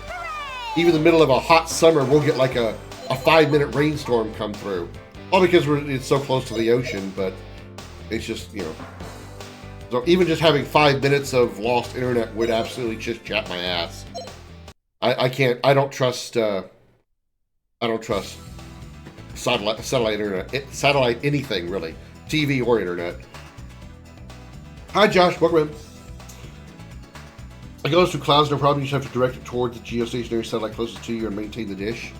Even in the middle of a hot summer, we'll get like a 5-minute rainstorm come through, All because it's so close to the ocean, but it's just, you know. So even just having 5 minutes of lost internet would absolutely just chap my ass. I can't, I don't trust satellite internet, satellite anything really, TV or internet. Hi Josh, welcome in. It goes through clouds, no problem. You just have to direct it towards the geostationary satellite closest to you and maintain the dish.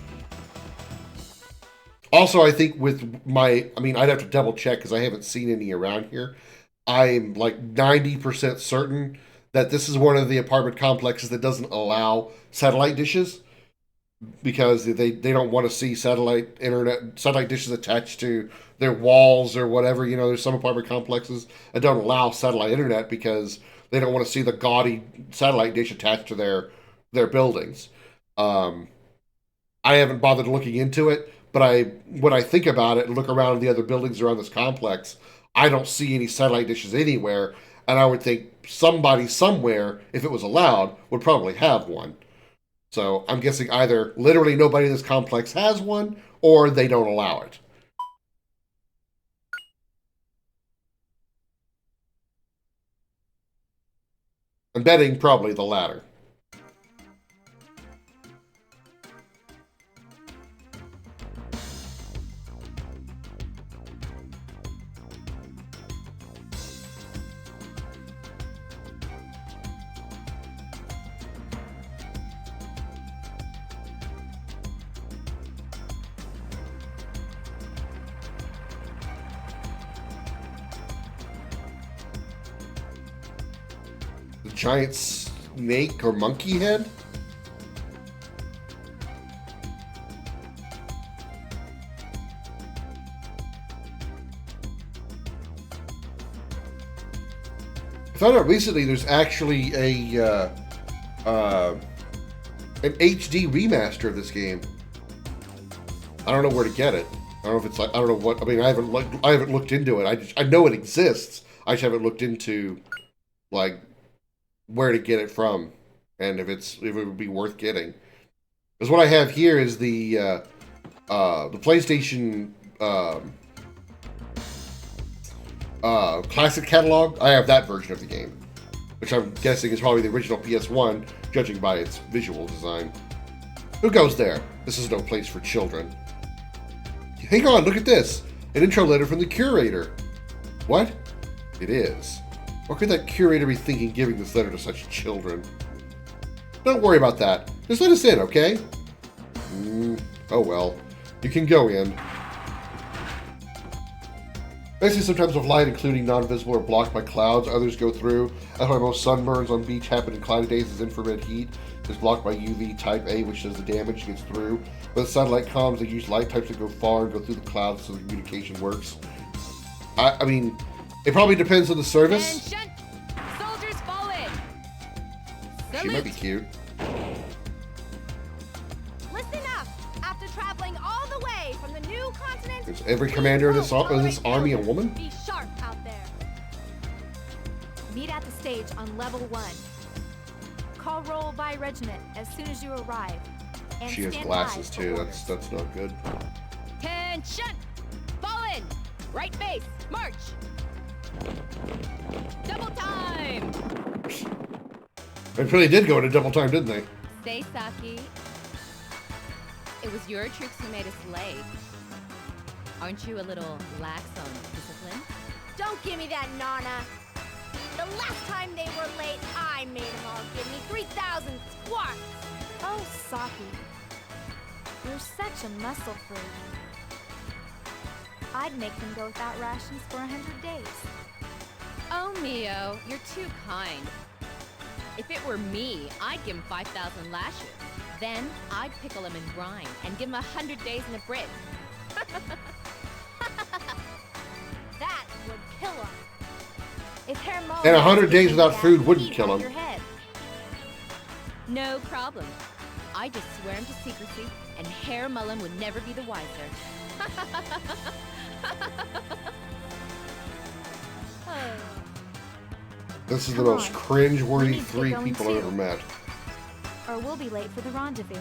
Also, I think with my, I mean, I'd have to double check because I haven't seen any around here. I'm like 90% certain that this is one of the apartment complexes that doesn't allow satellite dishes because they don't want to see satellite dishes attached to their walls or whatever. You know, there's some apartment complexes that don't allow satellite internet because they don't want to see the gaudy satellite dish attached to their buildings. I haven't bothered looking into it, but when I think about it and look around the other buildings around this complex, I don't see any satellite dishes anywhere, and I would think somebody somewhere, if it was allowed, would probably have one. So I'm guessing either literally nobody in this complex has one, or they don't allow it. I'm betting probably the latter. Giant snake or monkey head? I found out recently there's actually an HD remaster of this game. I don't know where to get it. I don't know if it's like, I don't know what, I mean, I haven't looked into it. I know it exists. I just haven't looked into like where to get it from and if it would be worth getting. Because what I have here is the PlayStation Classic catalog. I have that version of the game, which I'm guessing is probably the original PS1, judging by its visual design. Who goes there? This is no place for children. Hang on, look at this. An intro letter from the curator. What? It is. What could that curator be thinking giving this letter to such children? Don't worry about that. Just let us in, okay? Oh well. You can go in. Basically, sometimes with light, including non-visible or blocked by clouds, others go through. That's why most sunburns on beach happen in cloudy days, as infrared heat is blocked by UV type A, which does the damage, gets through. When the sunlight comes, they use light types that go far and go through the clouds so the communication works. I mean, it probably depends on the service. Attention! Soldiers forward! She might be cute. Listen up! After traveling all the way from the new continent... Is every commander of this army a woman? Be sharp out there. Meet at the stage on level 1. Call roll by regiment as soon as you arrive. And She has stand glasses by for too. orders. That's not good. Attention! Fall in! Right base, march! Double time! They really did go into double time, didn't they? Say, Saki. It was your troops who made us late. Aren't you a little lax on discipline? Don't give me that, Nana! The last time they were late, I made them all give me 3,000 squats! Oh, Saki. You're such a muscle freak. I'd make them go without rations for 100 days. Oh, Mio, you're too kind. If it were me, I'd give him 5,000 lashes. Then I'd pickle him in brine and give him 100 days in a bridge. That would kill him. If Hermo And 100 days without food wouldn't kill him. Your head. No problem. I just swear him to secrecy, and Herr Mullen would never be the wiser. This is the Come most on. cringe-worthy We need to get 3 going people I've too. ever met. Or we'll be late for the rendezvous.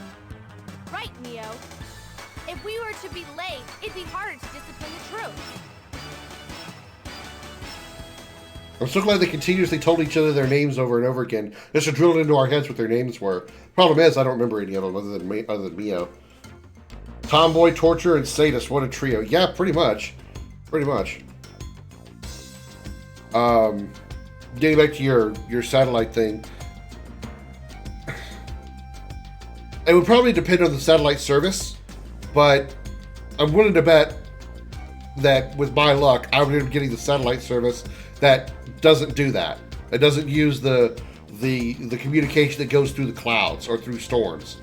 Right, Mio. If we were to be late, it'd be harder to discipline I'm so glad they continuously told each other their names over and over again, just to drill it into our heads what their names were. Problem is, I don't remember any of them other than Mio. Tomboy, torturer, and sadist. What a trio. Yeah, pretty much. Pretty much. Getting back to your satellite thing. It would probably depend on the satellite service, but I'm willing to bet that with my luck, I would end up getting the satellite service that doesn't do that. It doesn't use the communication that goes through the clouds or through storms.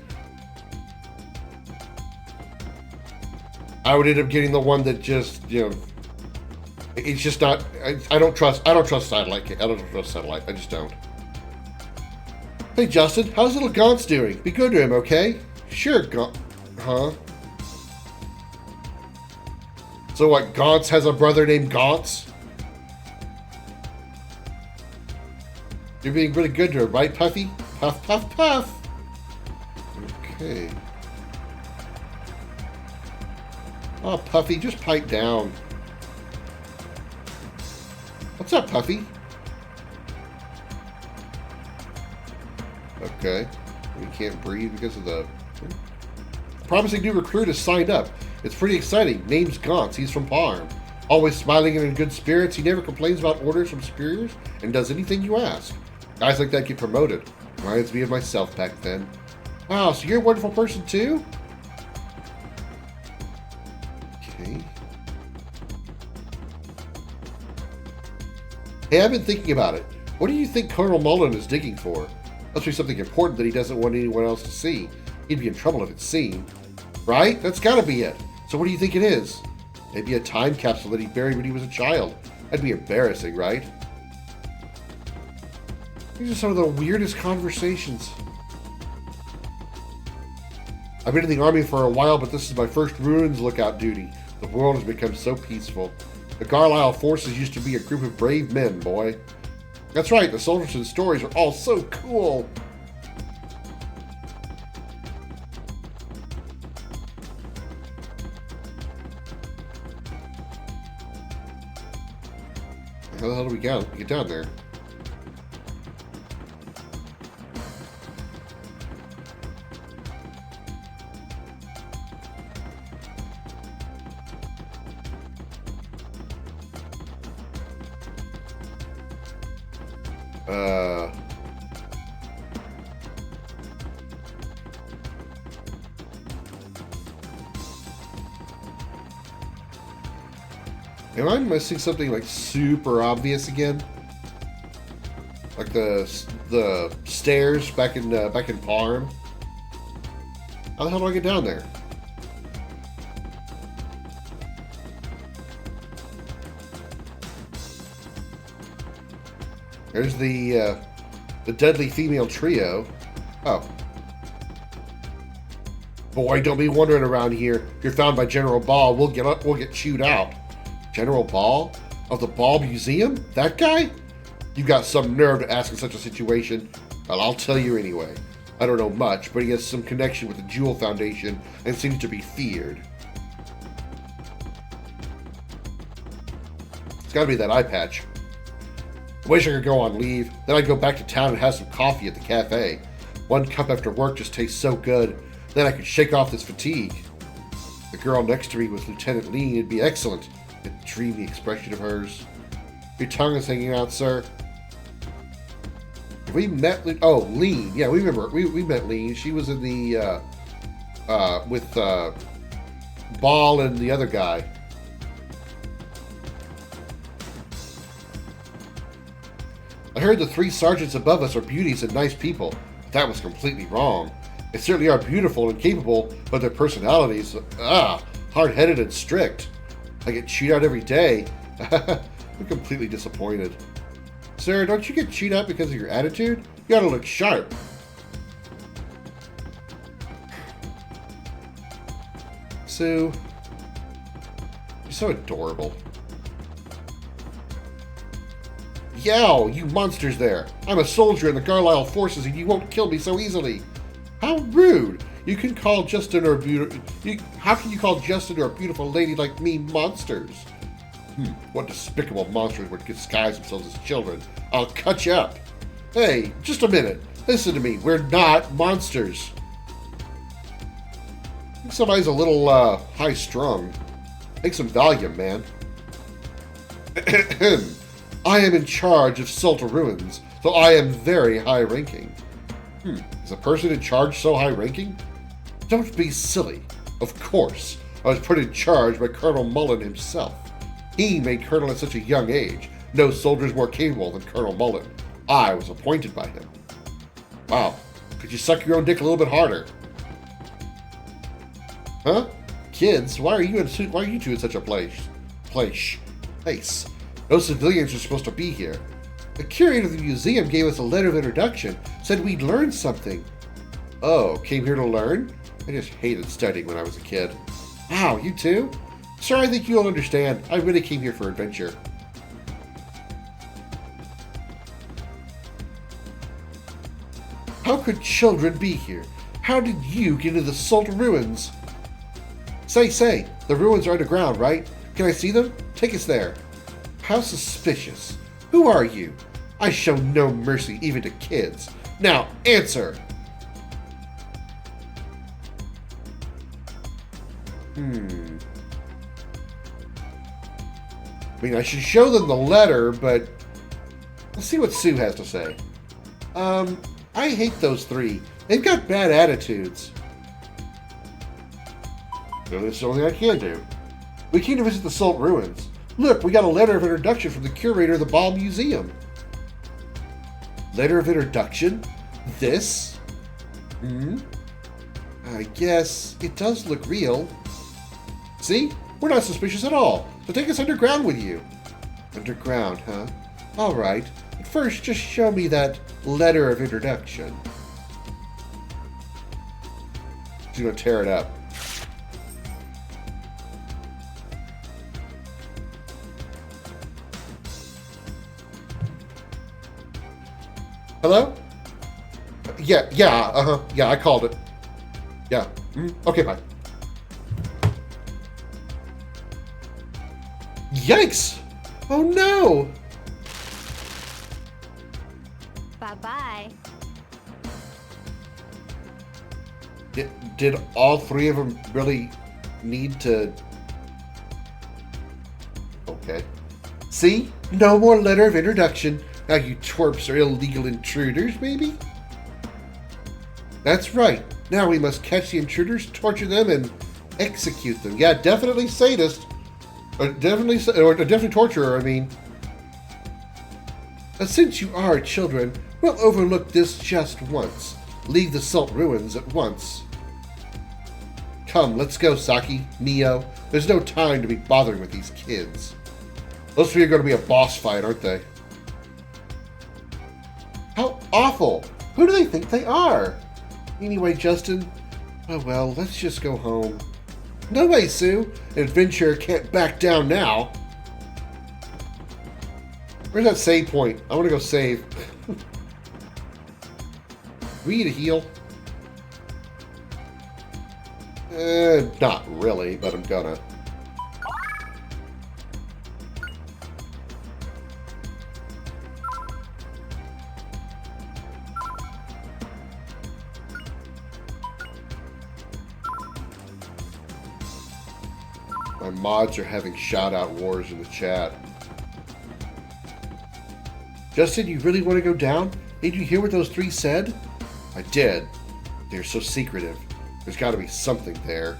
I would end up getting the one that just, you know, it's just not. I don't trust satellite. I don't trust satellite. I just don't. Hey Justin, how's little Gaunt's doing? Be good to him, okay? Sure, Gaunt. Huh? So what? Gaunt's has a brother named Gaunt's? You're being really good to him, right, Puffy? Puff, puff, puff. Okay. Oh, Puffy, just pipe down. What's up, Puffy? Okay. We can't breathe because of the... Promising new recruit has signed up. It's pretty exciting. Name's Gaunt's. He's from Parm. Always smiling and in good spirits. He never complains about orders from superiors and does anything you ask. Guys like that get promoted. Reminds me of myself back then. Wow, so you're a wonderful person too? Okay. Hey, I've been thinking about it. What do you think Colonel Mullen is digging for? Must be something important that he doesn't want anyone else to see. He'd be in trouble if it's seen. Right? That's gotta be it. So what do you think it is? Maybe a time capsule that he buried when he was a child. That'd be embarrassing, right? These are some of the weirdest conversations. I've been in the army for a while, but this is my first ruins lookout duty. The world has become so peaceful. The Carlisle forces used to be a group of brave men, boy. That's right, the Soldiers' stories are all so cool. How the hell do we get down there? Am I missing something like super obvious again? Like the stairs back in Parm? How the hell do I get down there? There's the deadly female trio. Oh. Boy, don't be wandering around here. If you're found by General Ball, we'll get chewed out. General Ball? Of the Ball Museum? That guy? You got some nerve to ask in such a situation. Well, I'll tell you anyway. I don't know much, but he has some connection with the Jewel Foundation and seems to be feared. It's gotta be that eye patch. I wish I could go on leave. Then I'd go back to town and have some coffee at the cafe. One cup after work just tastes so good. Then I could shake off this fatigue. The girl next to me was Lieutenant Lean. It'd be excellent. That dreamy expression of hers. Your tongue is hanging out, sir. Have we met? Oh, Lean. Yeah, we remember. We met Lean. She was in the with Ball and the other guy. I heard the 3 sergeants above us are beauties and nice people, but that was completely wrong. They certainly are beautiful and capable, but their personalities, hard-headed and strict. I get chewed out every day. I'm completely disappointed. Sir, don't you get chewed out because of your attitude? You gotta look sharp. Sue, you're so adorable. Yow, you monsters there! I'm a soldier in the Carlisle forces and you won't kill me so easily. How rude! You can call Justin or how can you call Justin or a beautiful lady like me monsters? What despicable monsters would disguise themselves as children? I'll cut you up. Hey, just a minute. Listen to me. We're not monsters. I think somebody's a little high-strung. Take some Valium, man. I am in charge of Sulta Ruins, so I am very high-ranking. Is a person in charge so high-ranking? Don't be silly. Of course, I was put in charge by Colonel Mullen himself. He made Colonel at such a young age. No soldier is more capable than Colonel Mullen. I was appointed by him. Wow. Could you suck your own dick a little bit harder? Huh? Kids, why are you two in such a place? No civilians are supposed to be here. The curator of the museum gave us a letter of introduction, said we'd learn something. Oh, came here to learn? I just hated studying when I was a kid. Wow, you too? Sir, I think you'll understand. I really came here for adventure. How could children be here? How did you get into the Sulta Ruins? Say, the ruins are underground, right? Can I see them? Take us there. How suspicious. Who are you? I show no mercy even to kids. Now, answer! I mean, I should show them the letter, but let's see what Sue has to say. I hate those three. They've got bad attitudes. So that's the only thing I can do. We came to visit the Sulta Ruins. Look, we got a letter of introduction from the curator of the Ball Museum. Letter of introduction? This? I guess it does look real. See? We're not suspicious at all. So take us underground with you. Underground, huh? All right. But first, just show me that letter of introduction. She's gonna tear it up. Hello? Yeah, I called it. Yeah. Okay, bye. Yikes! Oh no! Bye-bye. Did all three of them really need to... Okay. See? No more letter of introduction. Now you twerps are illegal intruders, maybe? That's right. Now we must catch the intruders, torture them, and execute them. Yeah, definitely sadist. Or definitely torturer, I mean. Since you are children, we'll overlook this just once. Leave the Sulta Ruins at once. Come, let's go, Saki, Neo. There's no time to be bothering with these kids. Those three are going to be a boss fight, aren't they? How awful! Who do they think they are? Anyway, Justin, oh well, let's just go home. No way, Sue. An adventurer can't back down now. Where's that save point? I want to go save. We need a heal. Not really, but I'm gonna. My mods are having shout-out wars in the chat. Justin, you really want to go down? Did you hear what those three said? I did. They're so secretive. There's got to be something there.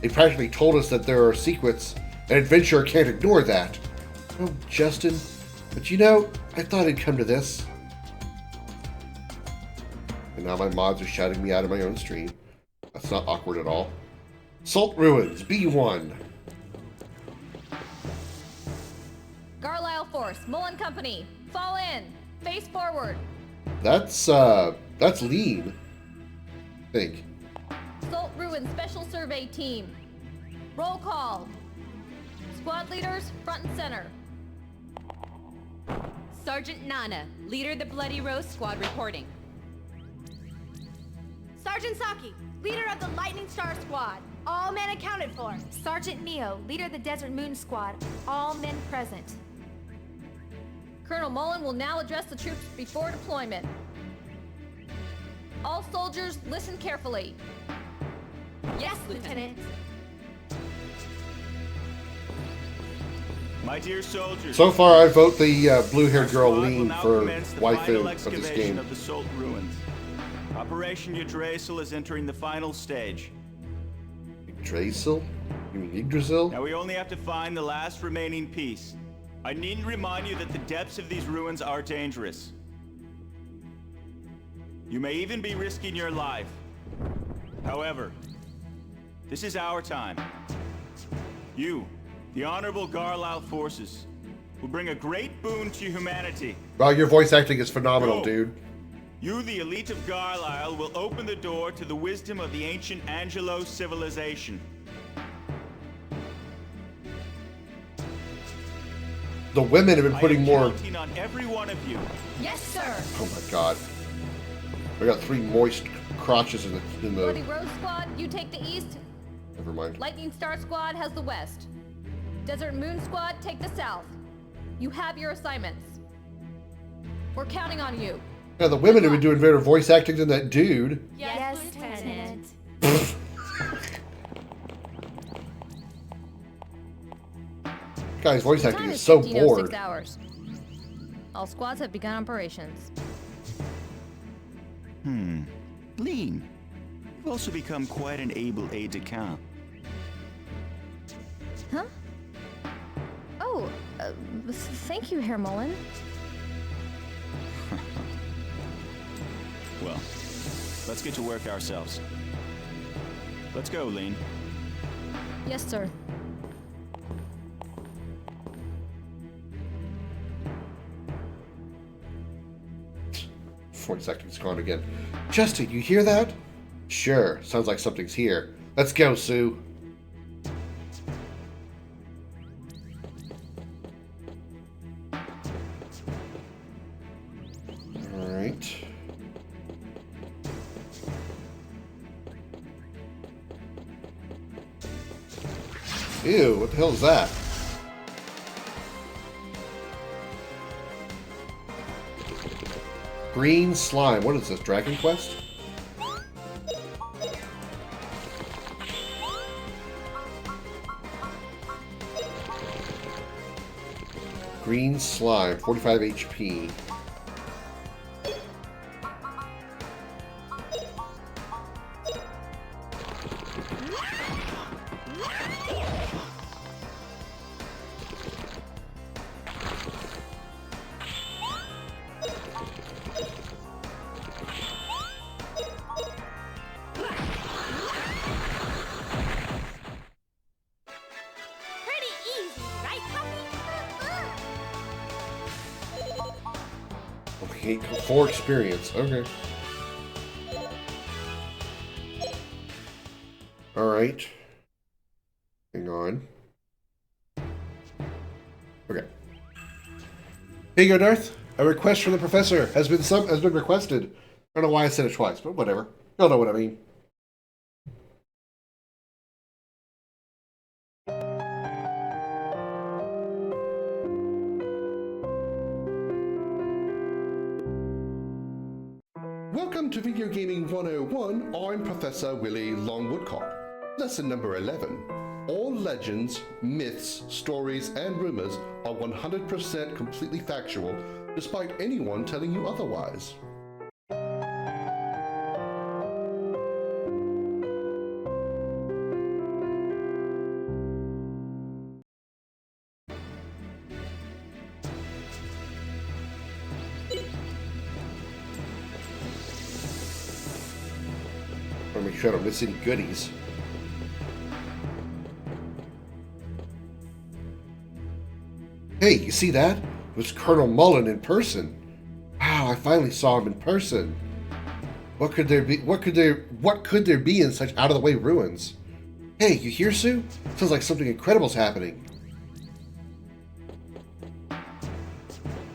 They practically told us that there are secrets. An adventurer can't ignore that. Oh, Justin. But you know, I thought it'd come to this. And now my mods are shouting me out of my own stream. That's not awkward at all. Sulta Ruins, B1. Garlisle Force, Mullen Company, fall in, face forward. That's lean. I think. Sulta Ruins Special Survey Team. Roll call. Squad leaders, front and center. Sergeant Nana, leader of the Bloody Rose Squad reporting. Sergeant Saki, leader of the Lightning Star Squad. All men accounted for. Sergeant Neo, leader of the Desert Moon Squad. All men present. Colonel Mullen will now address the troops before deployment. All soldiers, listen carefully. Yes, Lieutenant. My dear soldiers. So far, I vote the blue-haired girl Squad will Lean now for commence the waifu final of this excavation game. of the Salt ruins. Operation Yggdrasil is entering the final stage. Yggdrasil? You mean Yggdrasil? Now we only have to find the last remaining piece. I needn't remind you that the depths of these ruins are dangerous. You may even be risking your life. However, this is our time. You, the Honorable Garlisle forces, will bring a great boon to humanity. Wow, your voice acting is phenomenal, Go. dude. You, the elite of Garlisle, will open the door to the wisdom of the ancient Angelo civilization. The women have been I putting am more... counting on every one of you. Yes, sir. Oh my god. I got 3 moist crotches in Bloody the... Rose Squad, you take the east. Never mind. Lightning Star Squad has the west. Desert Moon Squad, take the south. You have your assignments. We're counting on you. Yeah, the women have been doing better voice acting than that dude. Yes, Lieutenant. Guy's voice acting Time is so 15:06 bored. hours. All squads have begun operations. Lean. You've also become quite an able aide-de-camp. Huh? Oh, thank you, Herr Mullen. Well, let's get to work ourselves. Let's go, Lean. Yes, sir. Voice acting's gone again. Justin, you hear that? Sure, sounds like something's here. Let's go, Sue. Alright. Ew, what the hell is that? Green slime. What is this, Dragon Quest? Green slime, 45 HP. Pretty easy, right, puppy? Okay, 4 experience. Okay. Alright. Hang on. Okay. Here you go, Darth. A request from the professor has been requested. I don't know why I said it twice, but whatever. You'll know what I mean. Welcome to Video Gaming 101. I'm Professor Willie Longwoodcock. Lesson number 11. All legends, myths, stories, and rumors are 100% completely factual, despite anyone telling you otherwise. I want to make sure I don't miss any goodies. Hey, you see that? It was Colonel Mullen in person. Wow, I finally saw him in person. What could there be? What could there be in such out-of-the-way ruins? Hey, you hear, Sue? Sounds like something incredible's happening.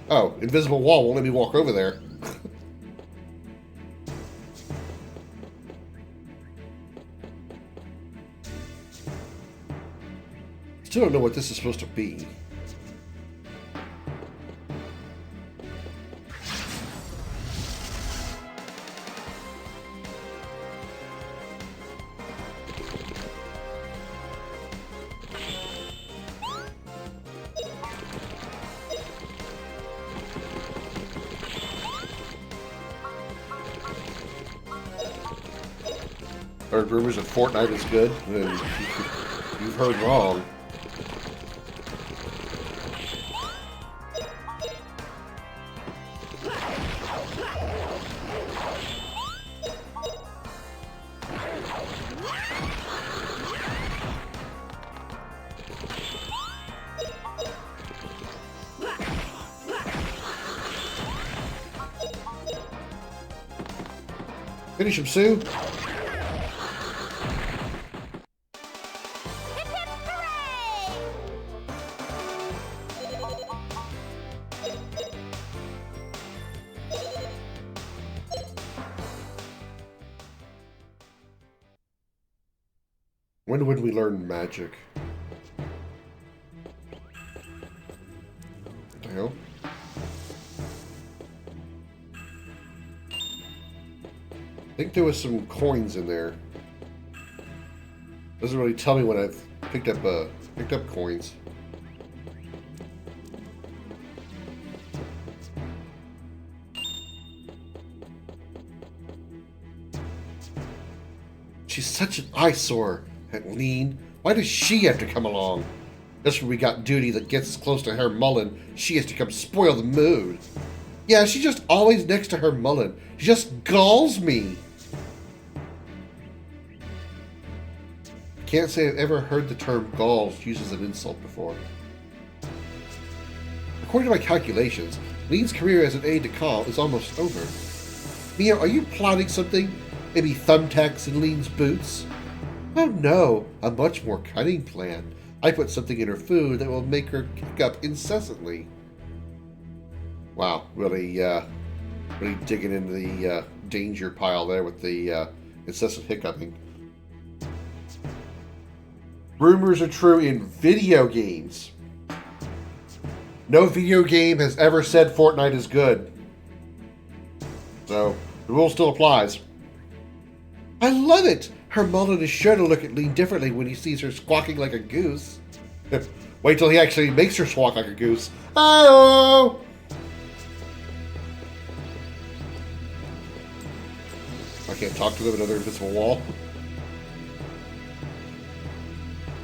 Oh, invisible wall won't let me walk over there. still don't know what this is supposed to be. Heard rumors that Fortnite is good, and you've heard wrong. Finish him, Sue. When would we learn magic? What the hell? I think there was some coins in there. Doesn't really tell me when I've picked up coins. She's such an eyesore. That Lean. Why does she have to come along? Just when we got duty that gets us close to Herr Mullen, she has to come spoil the mood. Yeah, she's just always next to Herr Mullen. She just galls me. Can't say I've ever heard the term galls used as an insult before. According to my calculations, Lean's career as an aide-de-camp is almost over. Mia, are you plotting something? Maybe thumbtacks in Lean's boots? Oh no, a much more cunning plan. I put something in her food that will make her kick up incessantly. Wow, really digging into the danger pile there with the incessant hiccuping. Rumors are true in video games. No video game has ever said Fortnite is good. So, the rule still applies. I love it! Herr Mullen is sure to look at Lean differently when he sees her squawking like a goose. Wait till he actually makes her squawk like a goose. Oh! I can't talk to them, another invisible wall.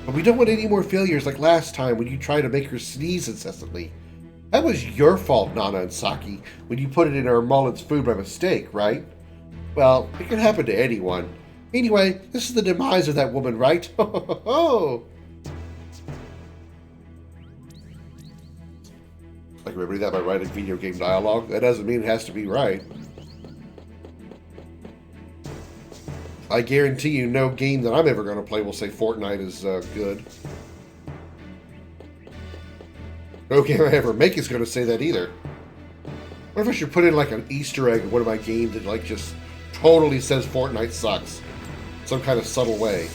But we don't want any more failures like last time when you tried to make her sneeze incessantly. That was your fault, Nana and Saki, when you put it in Herr Mullen's food by mistake, right? Well, it can happen to anyone. Anyway, this is the demise of that woman, right? Ho ho ho ho! I can remember that by writing video game dialogue. That doesn't mean it has to be right. I guarantee you no game that I'm ever going to play will say Fortnite is good. No game I ever make is going to say that either. What if I should put in like an Easter egg in one of my games that like just totally says Fortnite sucks? Some kind of subtle way.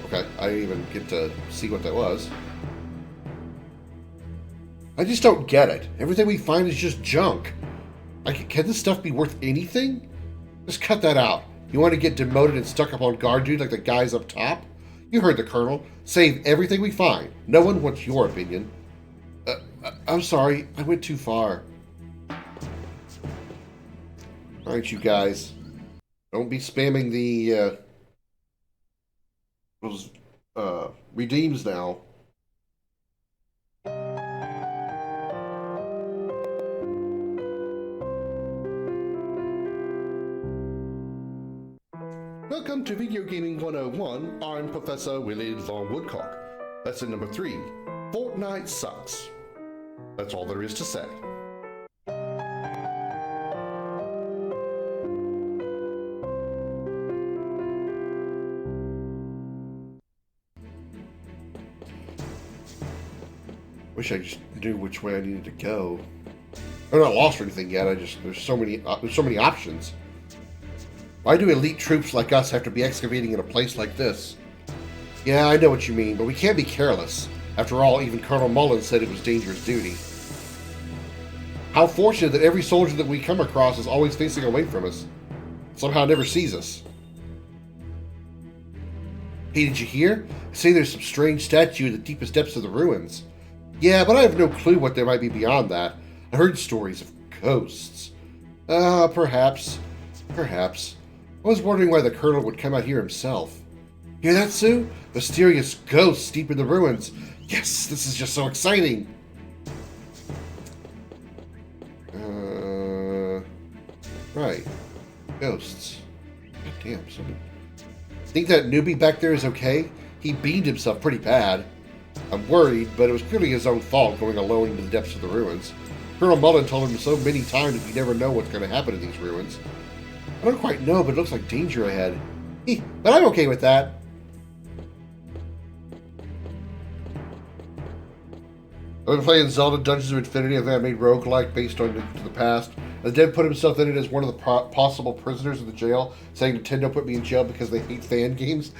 Okay, I didn't even get to see what that was. I just don't get it. Everything we find is just junk. Like, can this stuff be worth anything? Just cut that out. You want to get demoted and stuck up on guard duty like the guys up top? You heard the Colonel. Save everything we find. No one wants your opinion. I'm sorry. I went too far. Alright, you guys. Don't be spamming the those redeems now. Welcome to Video Gaming 101. I'm Professor Willie Long Woodcock. Lesson number 3. Fortnite sucks. That's all there is to say. Wish I just knew which way I needed to go. I'm not lost or anything yet. There's so many options. Why do elite troops like us have to be excavating in a place like this? Yeah, I know what you mean, but we can't be careless. After all, even Colonel Mullen said it was dangerous duty. How fortunate that every soldier that we come across is always facing away from us. Somehow never sees us. Hey, did you hear? They say there's some strange statue in the deepest depths of the ruins. Yeah, but I have no clue what there might be beyond that. I heard stories of ghosts. Perhaps. Perhaps. I was wondering why the Colonel would come out here himself. Hear that, Sue? Mysterious ghosts deep in the ruins. Yes, this is just so exciting. Right. Ghosts. God damn, somebody. Think that newbie back there is okay? He beamed himself pretty bad. I'm worried, but it was clearly his own fault going alone into the depths of the ruins. Colonel Mullen told him so many times that you never know what's going to happen in these ruins. I don't quite know, but it looks like danger ahead. But I'm okay with that. I've been playing Zelda Dungeons of Infinity, and then I made roguelike based on the past. The dev put himself in it as one of the possible prisoners of the jail, saying Nintendo put me in jail because they hate fan games.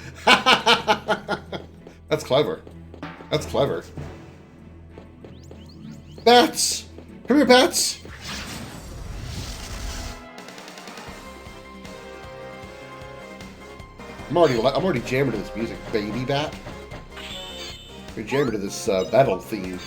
That's clever. That's clever. Bats! Come here, bats! I'm already jamming to this music, baby bat. We're jamming to this battle theme.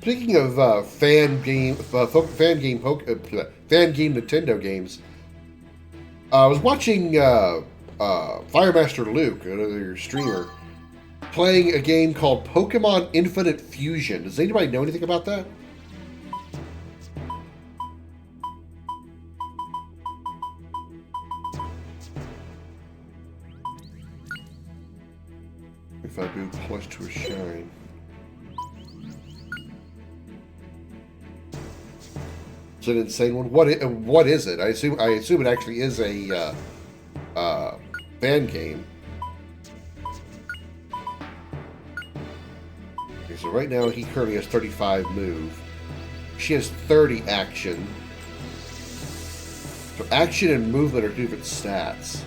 Speaking of fan game Nintendo games, I was watching Firemaster Luke, another streamer, playing a game called Pokemon Infinite Fusion. Does anybody know anything about that? If I do plush to a shine. It's an insane one. What is it? I assume it actually is a fan game. Okay, so right now he currently has 35 move. She has 30 action. So action and movement are different stats.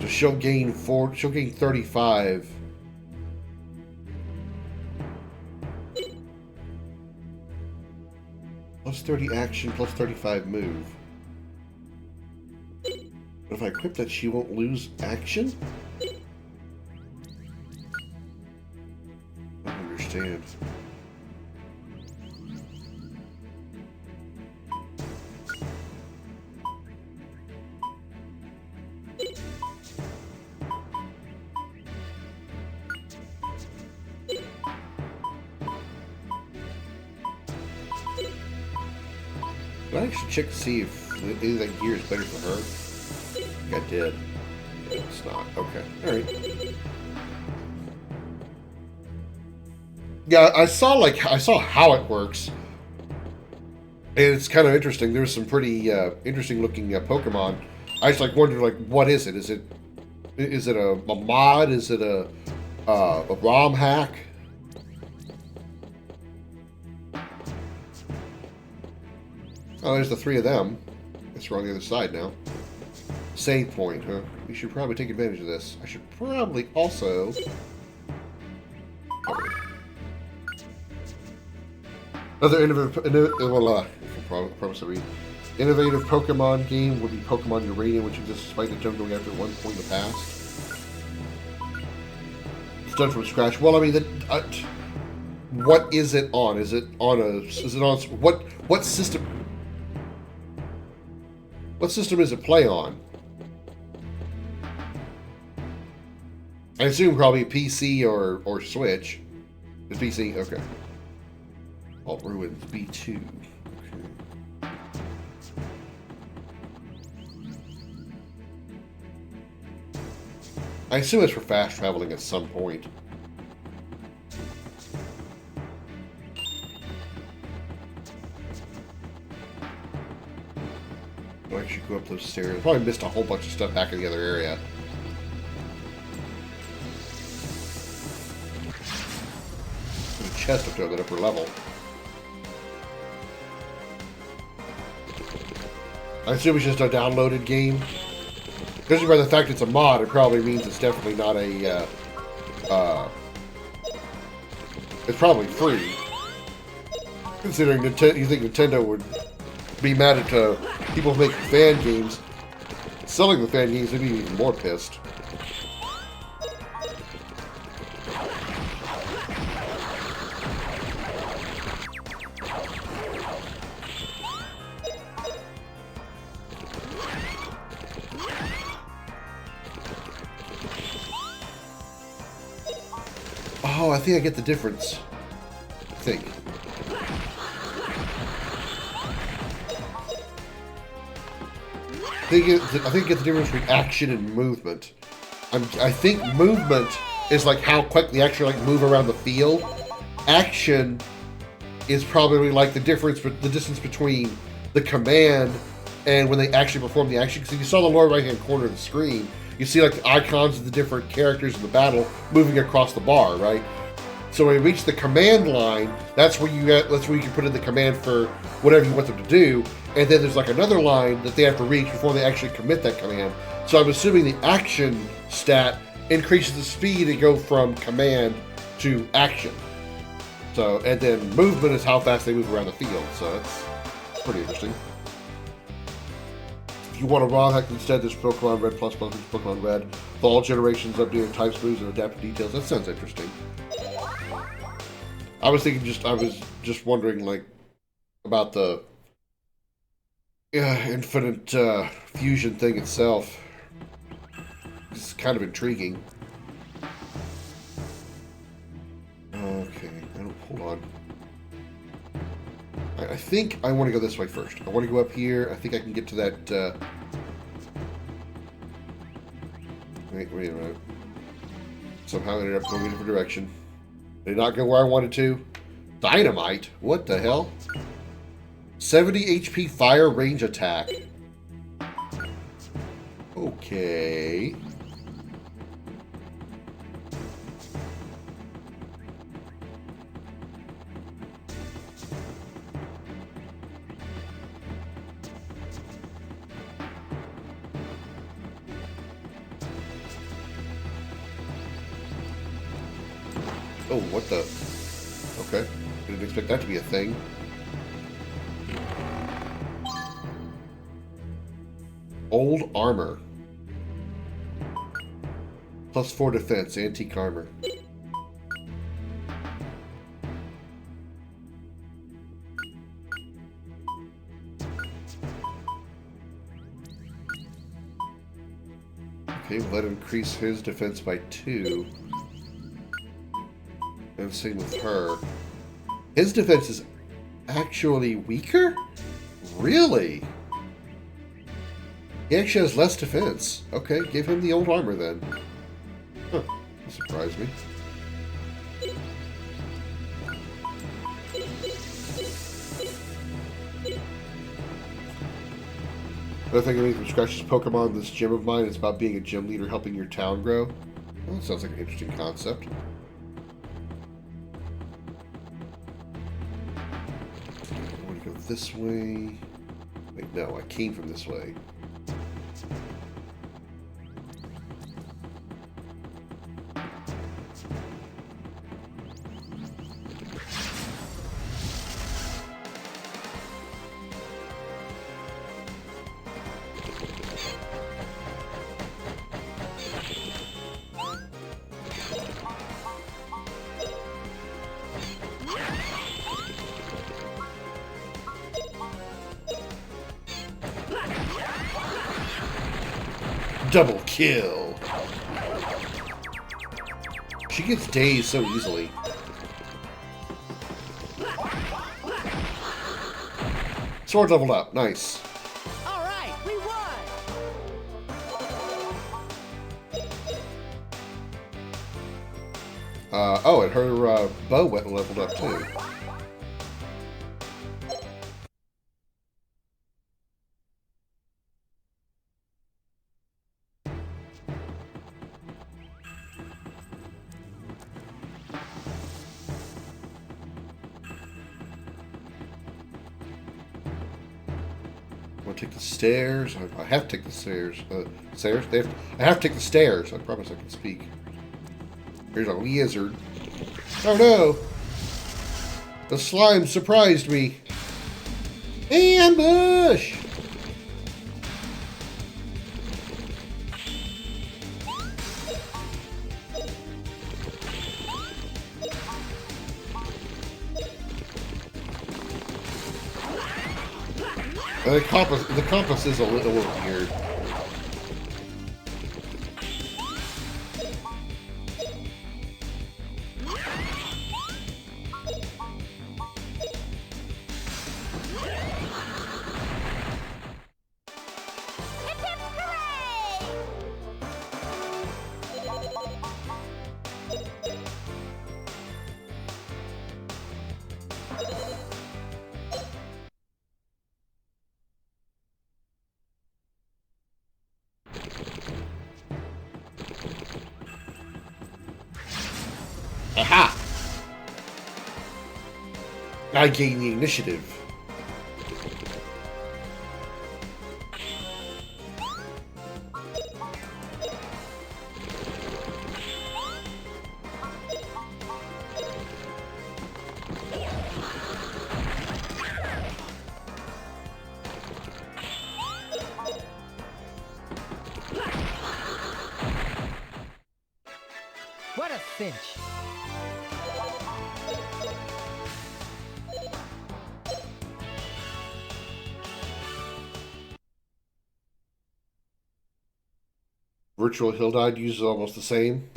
So she'll gain 35. Plus 30 action, plus 35 move. But if I equip that, she won't lose action? I don't understand. Did I actually check to see if any of that gear is better for her? I think I did. It's not. Okay. Alright. Yeah, I saw how it works. And it's kind of interesting. There's some pretty interesting looking Pokemon. I just wondered what is it? Is it a mod? Is it a ROM hack? Oh, there's the three of them. Guess we're on the other side now. Save point, huh? We should probably take advantage of this. I should probably also... Another innovative Pokemon game would be Pokemon Uranium, which exists despite the gem going after at one point in the past. It's done from scratch. Well, I mean, what is it on? Is it on what system? What system does it play on? I assume probably PC or Switch. The PC, okay. Alt Ruins B2. Okay. I assume it's for fast traveling at some point. I actually go up those stairs. Probably missed a whole bunch of stuff back in the other area. There's a chest up there at that upper level. I assume it's just a downloaded game. Judging by the fact it's a mod, it probably means it's definitely not a, it's probably free. Considering you think Nintendo would be mad at people making fan games. Selling the fan games, they'd be even more pissed. Oh, I think I get the difference. I think. I think I get the difference between action and movement. I think movement is like how quick they actually like move around the field. Action is probably like the distance between the command and when they actually perform the action. Because if you saw the lower right-hand corner of the screen, you see like the icons of the different characters in the battle moving across the bar, right? So when you reach the command line, that's where you can put in the command for whatever you want them to do. And then there's like another line that they have to reach before they actually commit that command. So I'm assuming the action stat increases the speed to go from command to action. So, and then movement is how fast they move around the field. So that's pretty interesting. If you want to raw hack instead, there's Pokemon Red Plus, Pokemon Red. For all generations, updated types, moves, and adaptive details. That sounds interesting. I was just wondering, like, about the infinite fusion thing itself. It's kind of intriguing. Okay, hold on. I think I want to go this way first. I want to go up here. I think I can get to that. Wait a minute. Somehow I ended up going in a different direction. Did not go where I wanted to. Dynamite? What the hell? 70 HP fire range attack. Okay. Oh, what the? Okay. Didn't expect that to be a thing. Old armor. +4 defense, antique armor. Okay, well, that increase his defense by 2. And same with her. His defense is actually weaker? Really? He actually has less defense. Okay, give him the old armor then. Huh, that surprised me. Another thing I need from scratch is Pokemon. This gym of mine is about being a gym leader helping your town grow. Well, that sounds like an interesting concept. I want to go this way. Wait, no, I came from this way. Double kill. She gets dazed so easily. Sword leveled up. Nice. All right, we won. Oh, and her bow went leveled up too. Want to take the stairs? I have to take the stairs. Stairs? I have to take the stairs. I promise I can speak. Here's a lizard. Oh no! The slime surprised me. Ambush! The compass is a little weird. Aha! I gain the initiative. What a cinch. Virtual Hildide uses almost the same.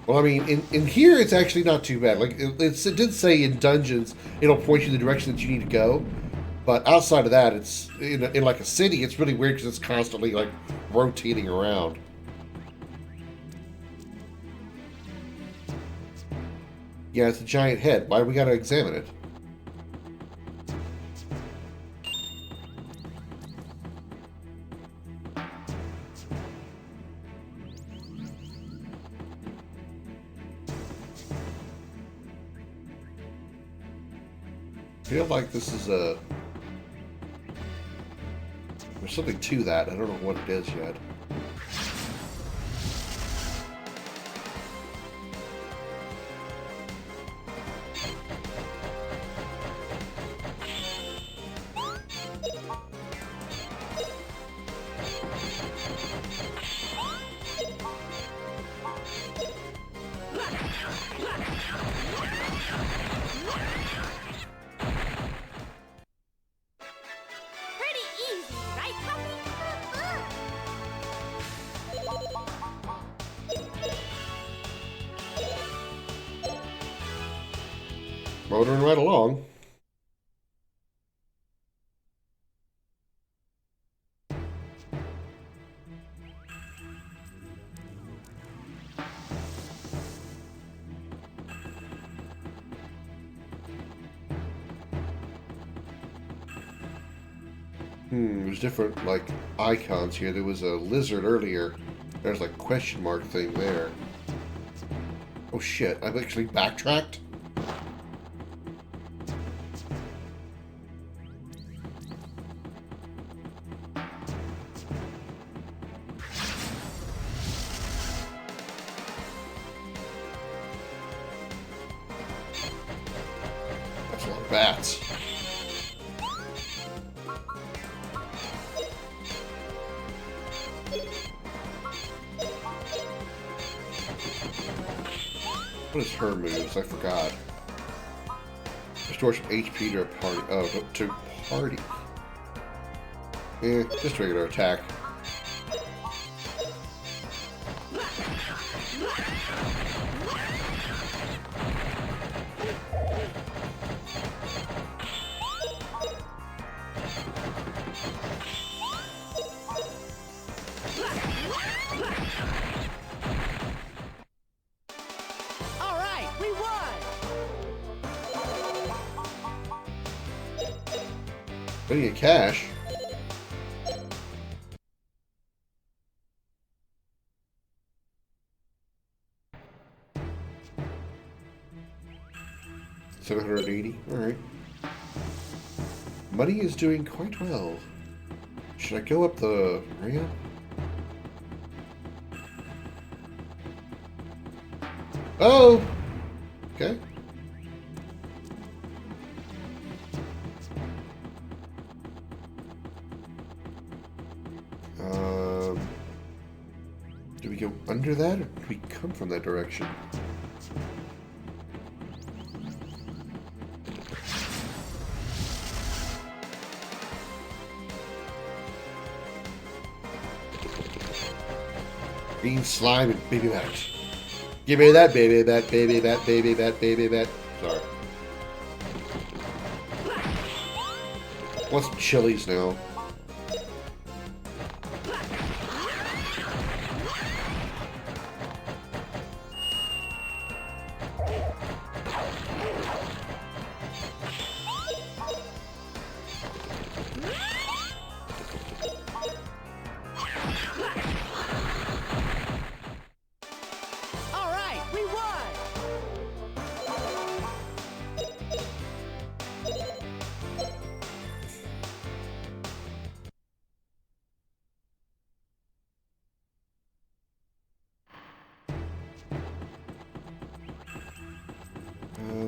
Well, I mean, in here it's actually not too bad. Like it did say in dungeons, it'll point you in the direction that you need to go. But outside of that, it's in like a city. It's really weird because it's constantly like rotating around. Yeah, it's a giant head. Why do we gotta examine it? I feel like this is a... There's something to that. I don't know what it is yet. Motoring right along. There's different, like, icons here. There was a lizard earlier. There's, like, question mark thing there. Oh, shit. I've actually backtracked? That's a lot of bats. What is her moves? I forgot. Restore some HP to a party. Oh, to party. Just regular attack. Plenty of cash. $780. All right. Money is doing quite well. Should I go up the ramp? Oh! Okay. Do we go under that, or do we come from that direction? Green slime and baby bat. Give me that baby bat, baby bat, baby bat, baby bat. Sorry. Want some chilies now. All right, we won.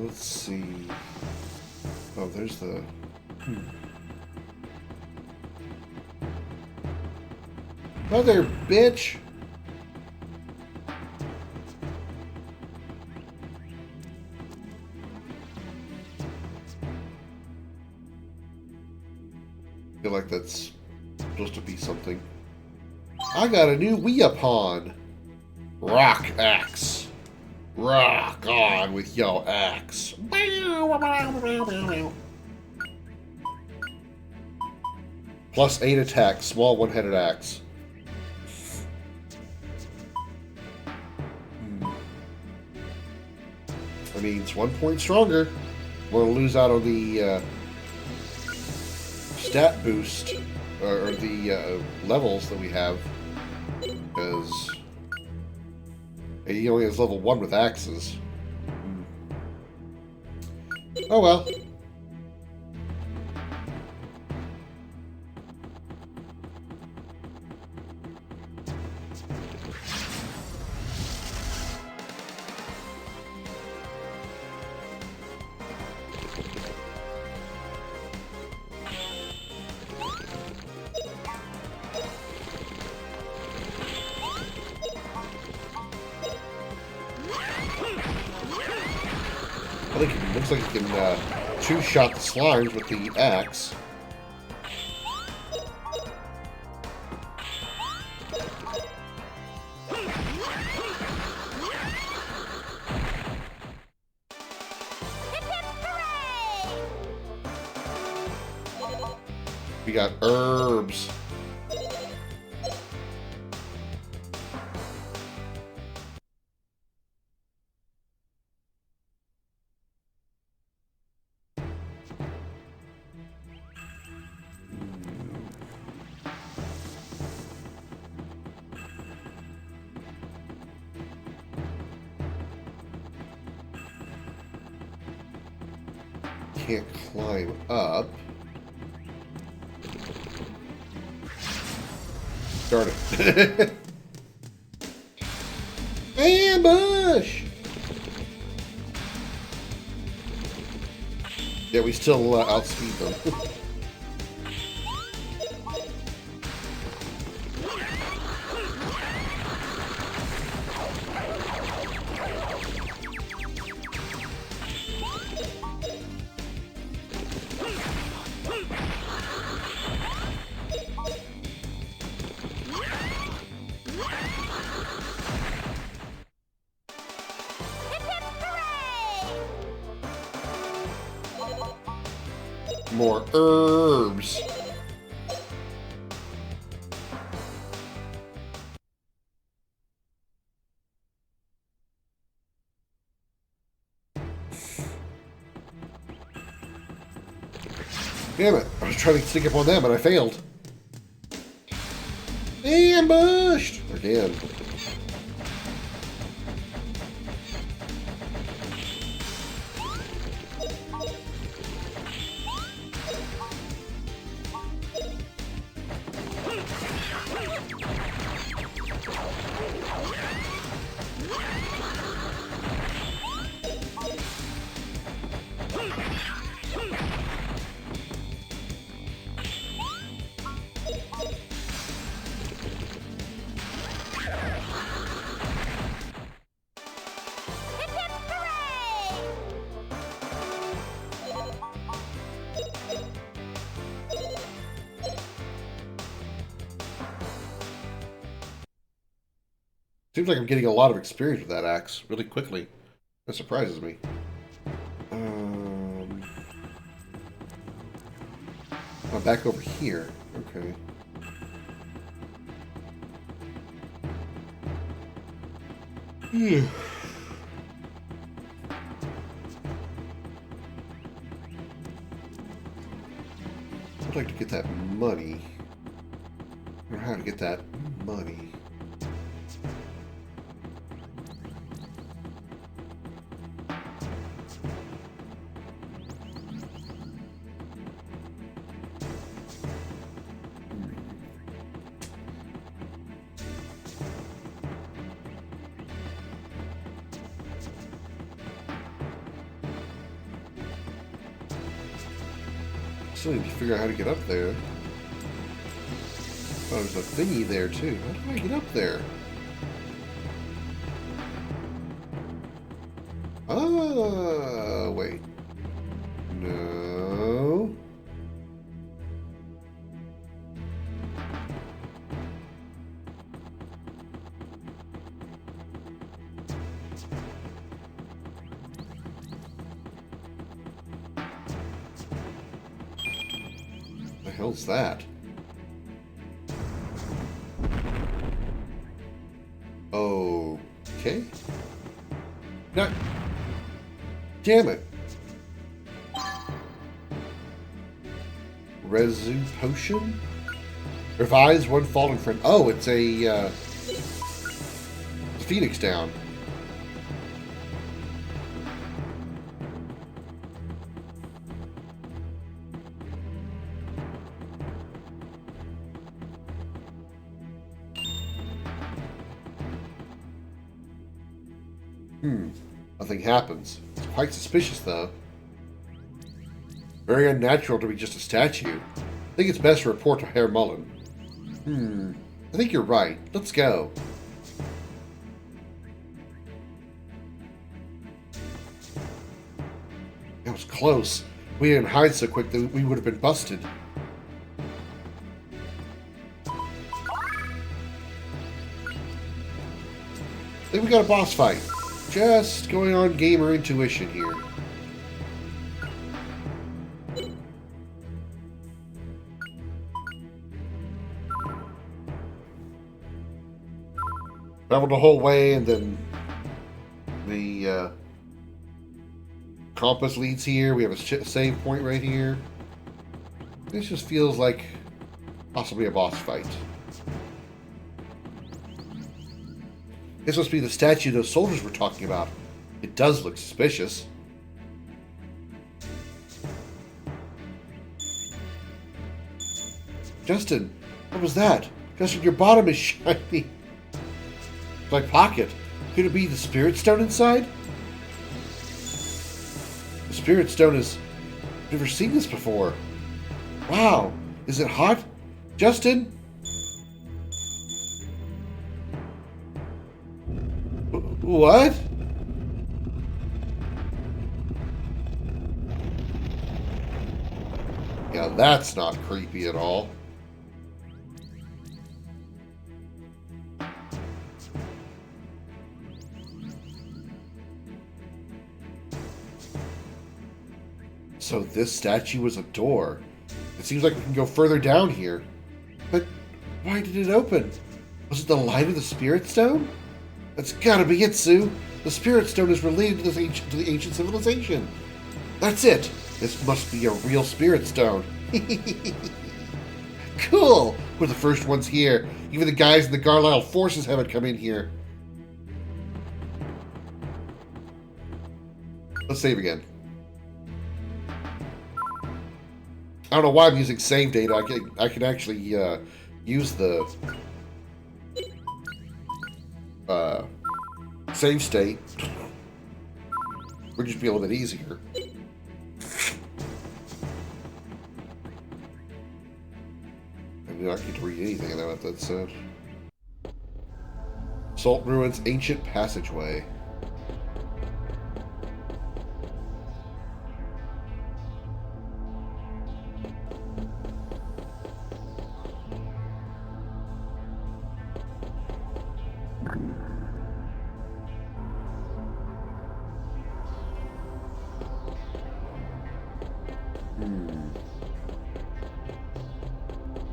Let's see. Oh, there's the... Mother bitch! I feel like that's supposed to be something. I got a new weapon! Rock axe. Rock on with your axe. Plus 8 attack, small one-headed axe. I mean, it's 1 point stronger. We're gonna lose out on the stat boost, or the levels that we have, because he only has level 1 with axes. Oh well. I think it looks like you can two-shot the slimes with the axe. We got herbs. Can't climb up. Darn it. Ambush! Yeah, we still outspeed them. More herbs. Damn it. I was trying to sneak up on them, and I failed. Ambushed! Again. Seems like I'm getting a lot of experience with that axe really quickly. That surprises me. I'm back over here. Okay. I'd like to get that money. I don't know how to get that money. I need to figure out how to get up there. Oh, there's a thingy there too. How do I get up there? Ah, wait. No. The hell's that? Okay. No. Damn it. Resu potion? Revives one fallen friend. Oh, it's a Phoenix down. Nothing happens. It's quite suspicious, though. Very unnatural to be just a statue. I think it's best to report to Herr Mullen. I think you're right. Let's go. That was close. If we didn't hide so quick that we would have been busted. I think we got a boss fight. Just going on gamer intuition here. Traveled the whole way, and then the compass leads here. We have a save point right here. This just feels like possibly a boss fight. This must be the statue those soldiers were talking about. It does look suspicious. Justin, what was that? Justin, your bottom is shiny. My pocket. Could it be the spirit stone inside? The spirit stone is... I've never seen this before. Wow. Is it hot? Justin? What? Yeah, that's not creepy at all. So this statue was a door. It seems like we can go further down here. But why did it open? Was it the light of the Spirit Stone? That's gotta be it, Sue. The Spirit Stone is related to the ancient civilization. That's it. This must be a real spirit stone. Cool! We're the first ones here. Even the guys in the Garlisle forces haven't come in here. Let's save again. I don't know why I'm using save data. I can actually use the save state. Would just be a little bit easier. I do not get to read anything about that said. Salt Ruins Ancient Passageway.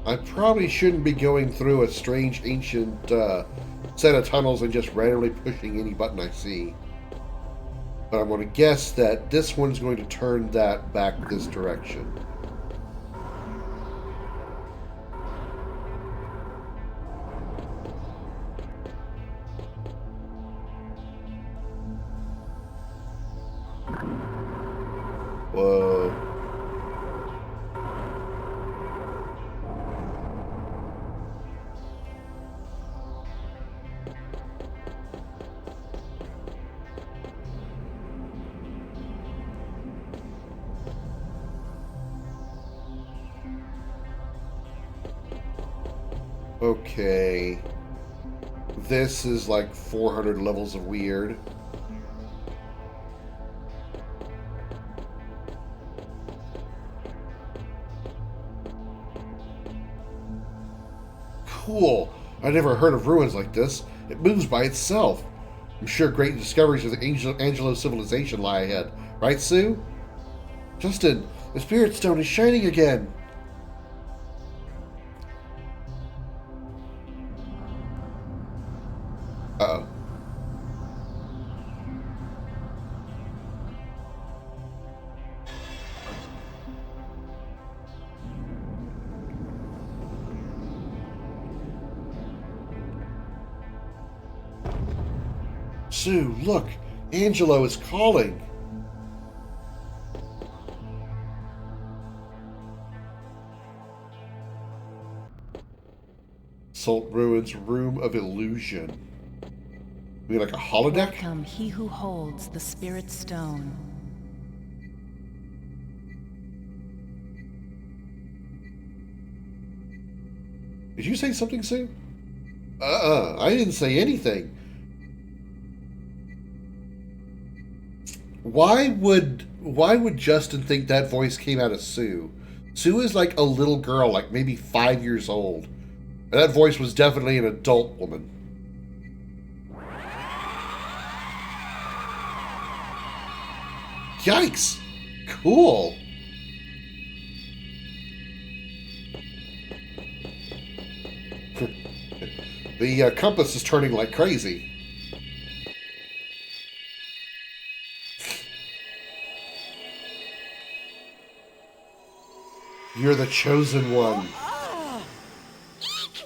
I probably shouldn't be going through a strange ancient set of tunnels and just randomly pushing any button I see. But I'm going to guess that this one's going to turn that back this direction. Whoa. Okay. This is like 400 levels of weird. Cool. I never heard of ruins like this. It moves by itself. I'm sure great discoveries of the Angelo civilization lie ahead. Right, Sue? Justin, the Spirit Stone is shining again. Uh-oh. Sue, look! Angelo is calling! Salt Ruins Room of Illusion. Be like a holodeck? Welcome, he who holds the Spirit Stone. Did you say something, Sue? I didn't say anything. Why would Justin think that voice came out of Sue? Sue is like a little girl, like maybe 5 years old. And that voice was definitely an adult woman. Yikes! Cool! The compass is turning like crazy. You're the chosen one. Eek!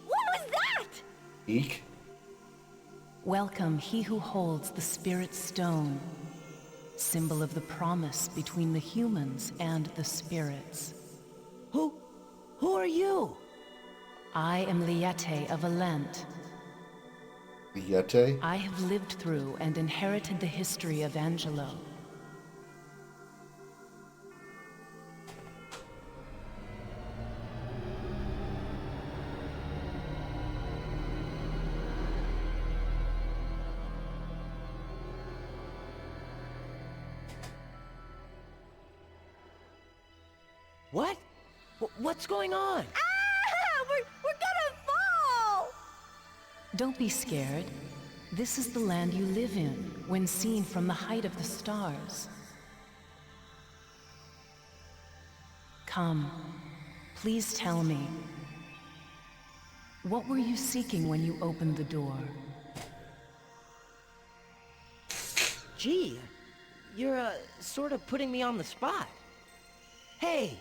What was that? Eek? Welcome, he who holds the Spirit Stone, symbol of the promise between the humans and the spirits. Who are you? I am Liete of Alent. Liete? I have lived through and inherited the history of Angelo. What? What's going on? Ah! We're gonna fall! Don't be scared. This is the land you live in, when seen from the height of the stars. Come, please tell me. What were you seeking when you opened the door? Gee, You're, sort of putting me on the spot. Hey,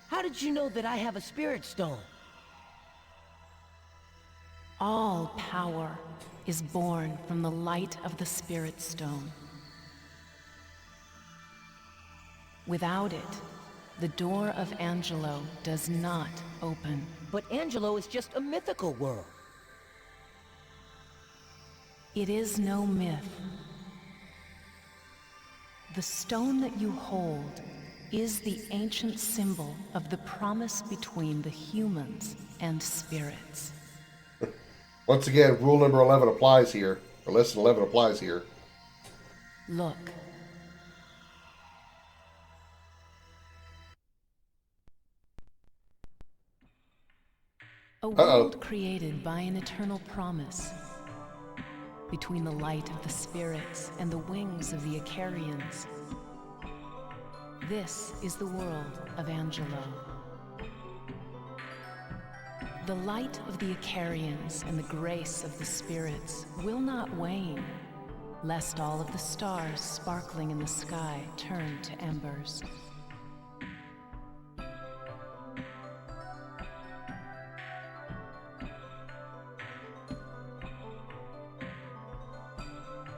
how did you know that I have a spirit stone? All power is born from the light of the Spirit Stone. Without it, the door of Angelo does not open. But Angelo is just a mythical world. It is no myth. The stone that you hold is the ancient symbol of the promise between the humans and spirits. Once again, rule number 11 applies here, or lesson 11 applies here. Look. A world created by an eternal promise. Between the light of the spirits and the wings of the Icarians. This is the world of Angelo. The light of the Icarians and the grace of the spirits will not wane, lest all of the stars sparkling in the sky turn to embers.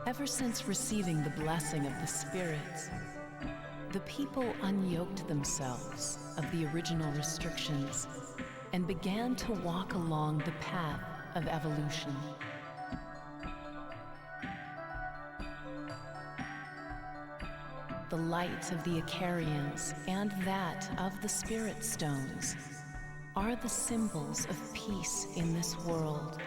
Ever since receiving the blessing of the spirits, the people unyoked themselves of the original restrictions and began to walk along the path of evolution. The light of the Icarians and that of the Spirit Stones are the symbols of peace in this world.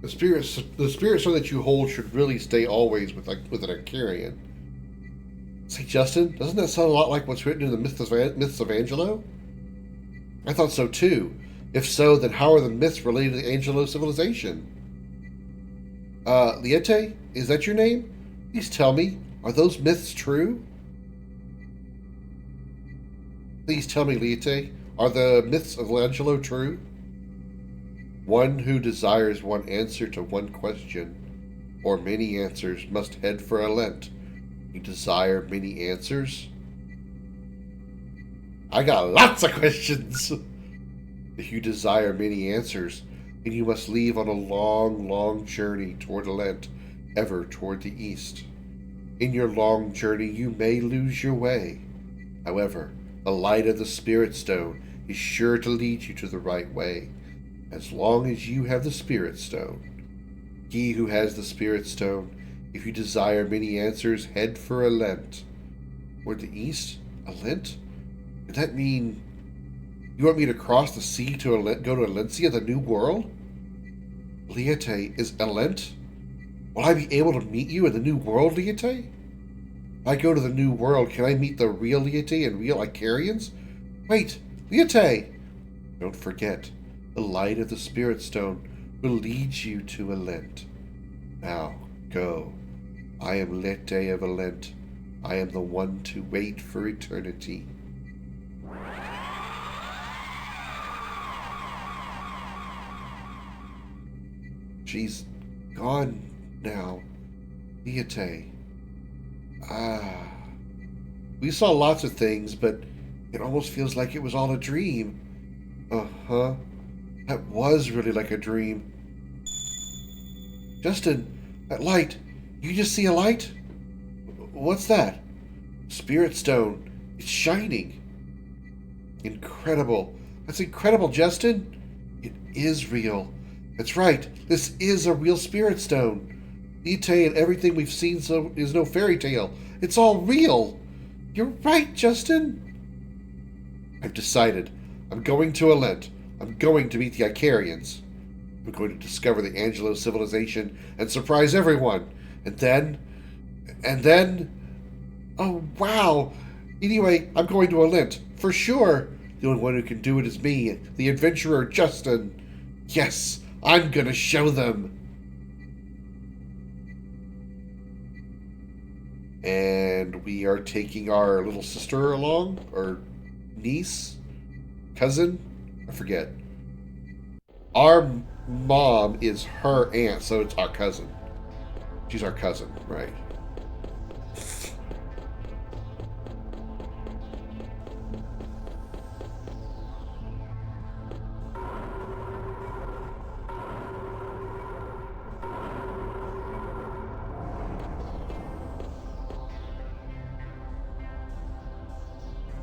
The spirit stone that you hold should really stay always with an Icarian. Say, Justin, doesn't that sound a lot like what's written in the myths of Angelo? I thought so too. If so, then how are the myths related to the Angelo civilization? Liete, is that your name? Please tell me, are those myths true? Please tell me, Liete, are the myths of Angelo true? One who desires one answer to one question, or many answers, must head for a Lent. You desire many answers? I got lots of questions! If you desire many answers, then you must leave on a long, long journey toward a Lent, ever toward the east. In your long journey, you may lose your way. However, the light of the Spirit Stone is sure to lead you to the right way. As long as you have the Spirit Stone. He who has the Spirit Stone, if you desire many answers, head for a Lent. Toward the east? A Lent? Does that mean you want me to cross the sea to go to Alencia, the new world? Liete, is Alent? Will I be able to meet you in the new world, Liete? If I go to the new world, can I meet the real Liete and real Icarians? Wait, Liete! Don't forget, the light of the Spirit Stone will lead you to Alent. Now, go. I am Lete of Alent. I am the one to wait for eternity. She's gone now. Liete. We saw lots of things, but it almost feels like it was all a dream. Uh-huh. That was really like a dream. Justin, that light. You just see a light? What's that? Spirit Stone. It's shining. Incredible. That's incredible, Justin. It is real. That's right. This is a real Spirit Stone. Liete and everything we've seen is no fairy tale. It's all real. You're right, Justin. I've decided. I'm going to Alent. I'm going to meet the Icarians. I'm going to discover the Angelo civilization and surprise everyone. And then... Oh, wow. Anyway, I'm going to Alent, for sure. The only one who can do it is me, the adventurer Justin. Yes, I'm gonna show them. And we are taking our little sister along, or niece, cousin, I forget. Our mom is her aunt, so it's our cousin. She's our cousin, right?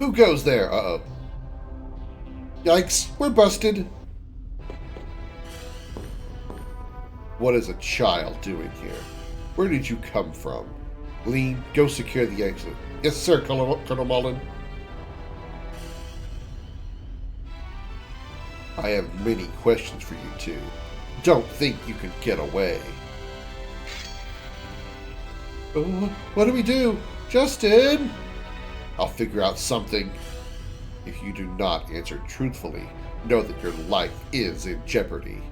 Who goes there? Uh-oh. Yikes, we're busted. What is a child doing here? Where did you come from? Lean, go secure the exit. Yes, sir, Colonel Mullen. I have many questions for you two. Don't think you can get away. What do we do? Justin! I'll figure out something. If you do not answer truthfully, know that your life is in jeopardy.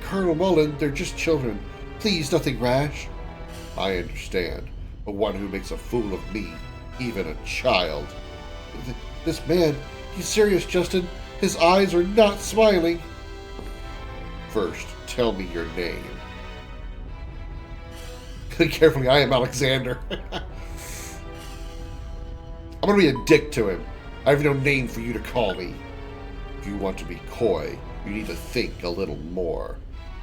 Colonel Mullen, they're just children. Please, nothing rash. I understand, but one who makes a fool of me, even a child. This man, he's serious, Justin. His eyes are not smiling. First, tell me your name. Carefully, I am Alexander. I'm going to be a dick to him. I have no name for you to call me. If you want to be coy, you need to think a little more.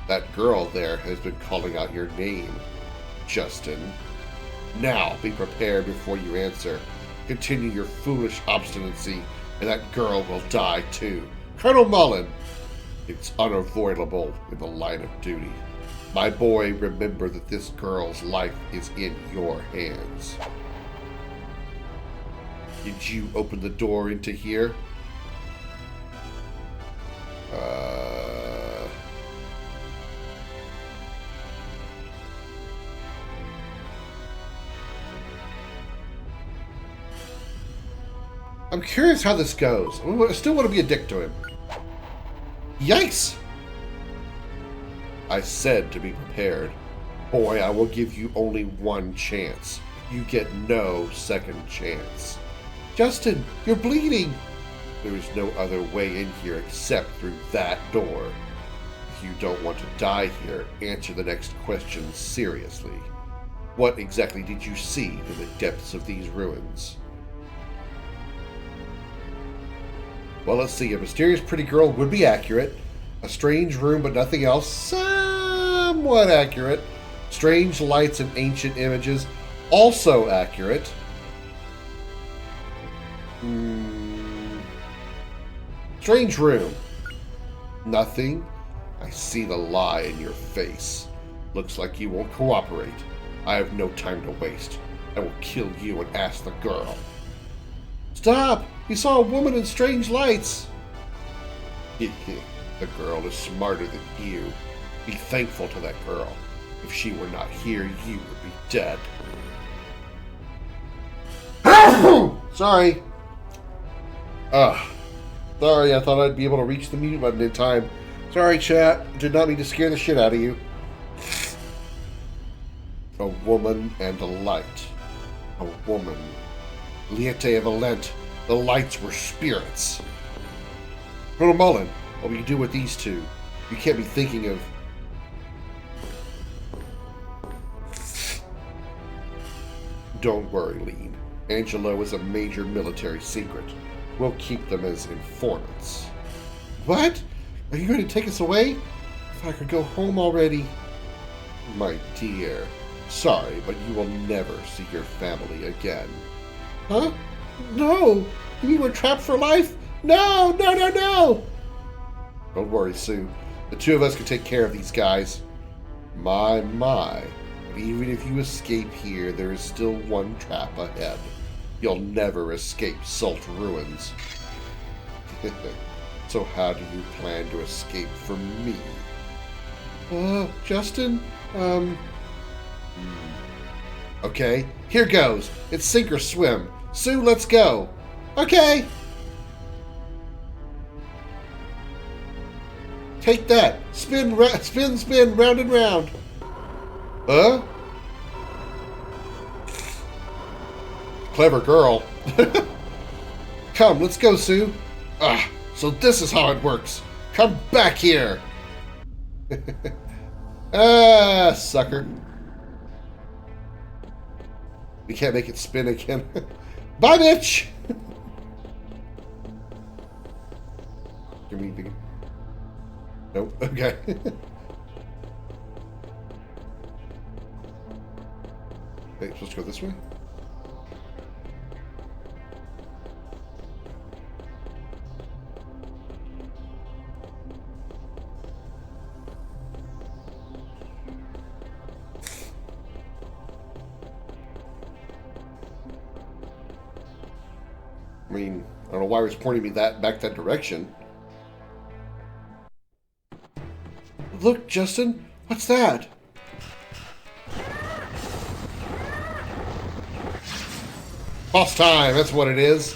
That girl there has been calling out your name, Justin. Now, be prepared before you answer. Continue your foolish obstinacy, and that girl will die too. Colonel Mullen, it's unavoidable in the line of duty. My boy, remember that this girl's life is in your hands. Did you open the door into here? I'm curious how this goes. I still want to be a dick to him. Yikes! I said to be prepared. Boy, I will give you only one chance. You get no second chance. Justin, you're bleeding! There is no other way in here except through that door. If you don't want to die here, answer the next question seriously. What exactly did you see in the depths of these ruins? Well, let's see. A mysterious pretty girl would be accurate. A strange room but nothing else, somewhat accurate. Strange lights and ancient images, also accurate. Strange room. Nothing. I see the lie in your face. Looks like you won't cooperate. I have no time to waste. I will kill you and ask the girl. Stop! You saw a woman in strange lights. The girl is smarter than you. Be thankful to that girl. If she were not here, you would be dead. Sorry. Sorry, I thought I'd be able to reach the mute button in time. Sorry, chat. Did not mean to scare the shit out of you. A woman and a light. A woman. Liete of Alent. The lights were spirits. Colonel Mullen, what will you do with these two? You can't be thinking of... Don't worry, Lean. Angelo is a major military secret. We'll keep them as informants. What? Are you going to take us away? If I could go home already. My dear, sorry, but you will never see your family again. Huh? No! You mean we're trapped for life? No! No, no, no! Don't worry, Sue. The two of us can take care of these guys. My. But even if you escape here, there is still one trap ahead. You'll never escape Salt Ruins. So how do you plan to escape from me? Justin? Okay, here goes. It's sink or swim. Sue, let's go. Okay. Take that. Spin, spin, round and round. Huh? Clever girl. Come, let's go, Sue. Ah, so this is how it works. Come back here. Ah, sucker. We can't make it spin again. Bye, bitch! Give me the... Nope, okay. Wait, supposed to go this way? I mean, I don't know why it was pointing me back that direction. Look, Justin, what's that? Boss time, that's what it is.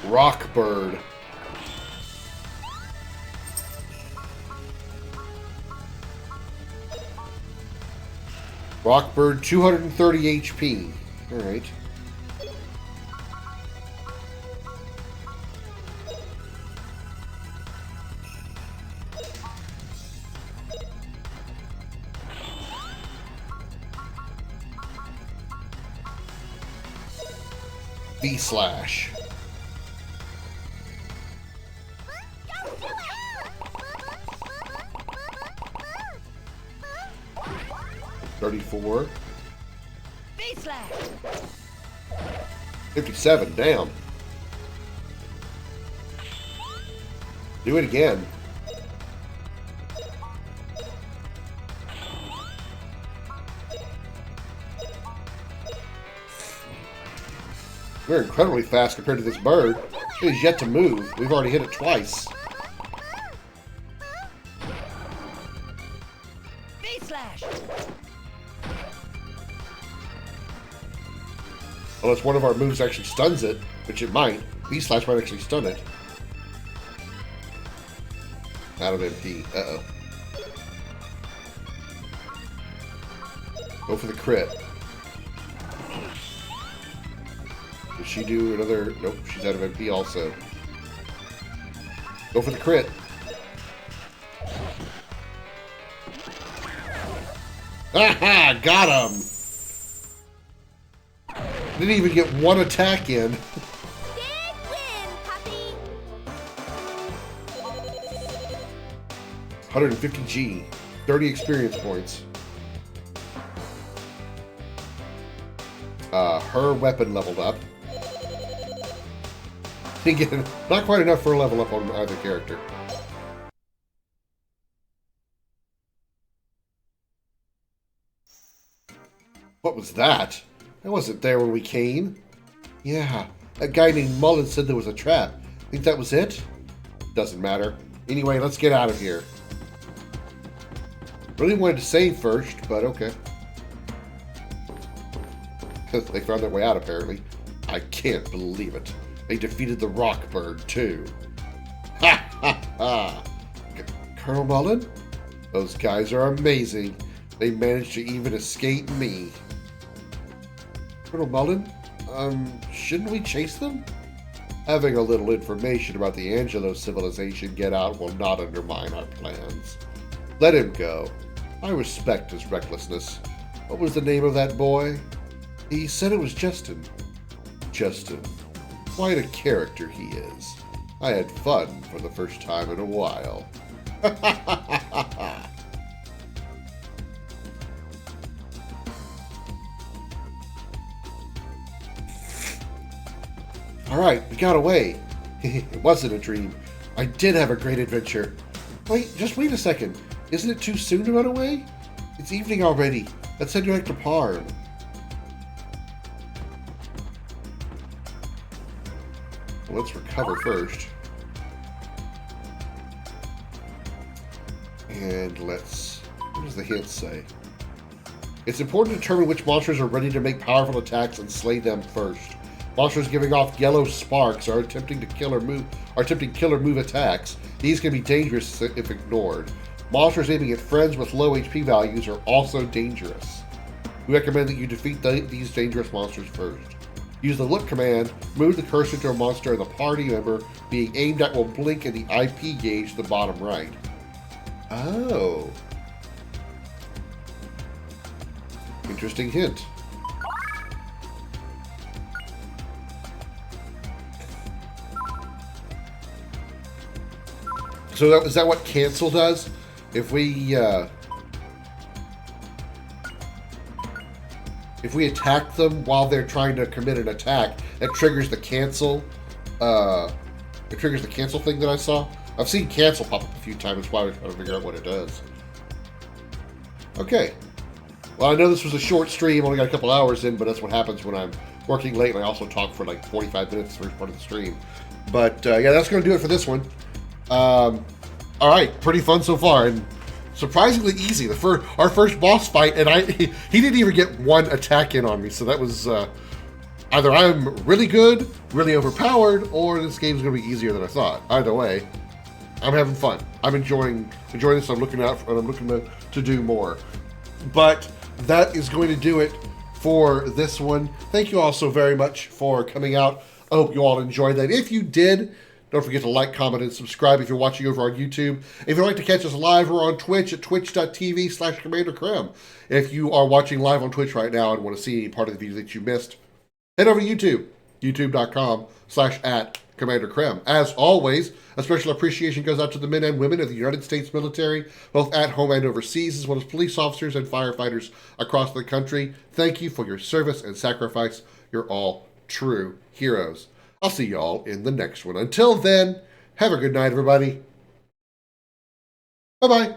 Rockbird. Rockbird, 230 HP. Alright. V-Slash. $34. V-Slash. 57, damn. Do it again. We're incredibly fast compared to this bird. It is yet to move. We've already hit it twice. V-Slash. Unless one of our moves actually stuns it, which it might. V-Slash might actually stun it. Out of MP. Uh-oh. Go for the crit. Does she do another... Nope, she's out of MP also. Go for the crit. Aha! Got him! Didn't even get one attack in. Big win, puppy! 150 G. 30 experience points. Her weapon leveled up. Again, not quite enough for a level up on either character. What was that? I wasn't there when we came. Yeah, that guy named Mullen said there was a trap. Think that was it? Doesn't matter. Anyway, let's get out of here. Really wanted to save first, but okay. They found their way out, apparently. I can't believe it. They defeated the Rockbird, too. Ha ha ha! Colonel Mullen? Those guys are amazing. They managed to even escape me. Colonel Mullen? Shouldn't we chase them? Having a little information about the Angelo civilization get out will not undermine our plans. Let him go. I respect his recklessness. What was the name of that boy? He said it was Justin. Justin. Quite a character he is. I had fun for the first time in a while. Alright, we got away. It wasn't a dream. I did have a great adventure. Wait, just wait a second. Isn't it too soon to run away? It's evening already. Let's head back to Parm. Well, let's recover first. And let's... What does the hint say? It's important to determine which monsters are ready to make powerful attacks and slay them first. Monsters giving off yellow sparks are attempting killer move attacks. These can be dangerous if ignored. Monsters aiming at friends with low HP values are also dangerous. We recommend that you defeat these dangerous monsters first. Use the look command, move the cursor to a monster and the party member being aimed at will blink in the IP gauge to the bottom right. Oh. Interesting hint. So is that what cancel does? If we attack them while they're trying to commit an attack, that triggers the cancel. It triggers the cancel thing that I saw. I've seen cancel pop up a few times. That's why I was trying to figure out what it does. Okay. Well, I know this was a short stream, only got a couple hours in, but that's what happens when I'm working late, and I also talk for like 45 minutes the first part of the stream. But yeah, that's going to do it for this one. All right, pretty fun so far, and surprisingly easy. Our first boss fight, and he didn't even get one attack in on me, so that was either I'm really good, really overpowered, or this game's going to be easier than I thought. Either way, I'm having fun. I'm enjoying this. I'm looking to do more. But that is going to do it for this one. Thank you all so very much for coming out. I hope you all enjoyed that. If you did, don't forget to like, comment, and subscribe if you're watching over on YouTube. If you'd like to catch us live, we're on Twitch at twitch.tv/Commander Krim. If you are watching live on Twitch right now and want to see any part of the video that you missed, head over to YouTube, youtube.com/@Commander Krim. As always, a special appreciation goes out to the men and women of the United States military, both at home and overseas, as well as police officers and firefighters across the country. Thank you for your service and sacrifice. You're all true heroes. I'll see you all in the next one. Until then, have a good night, everybody. Bye-bye.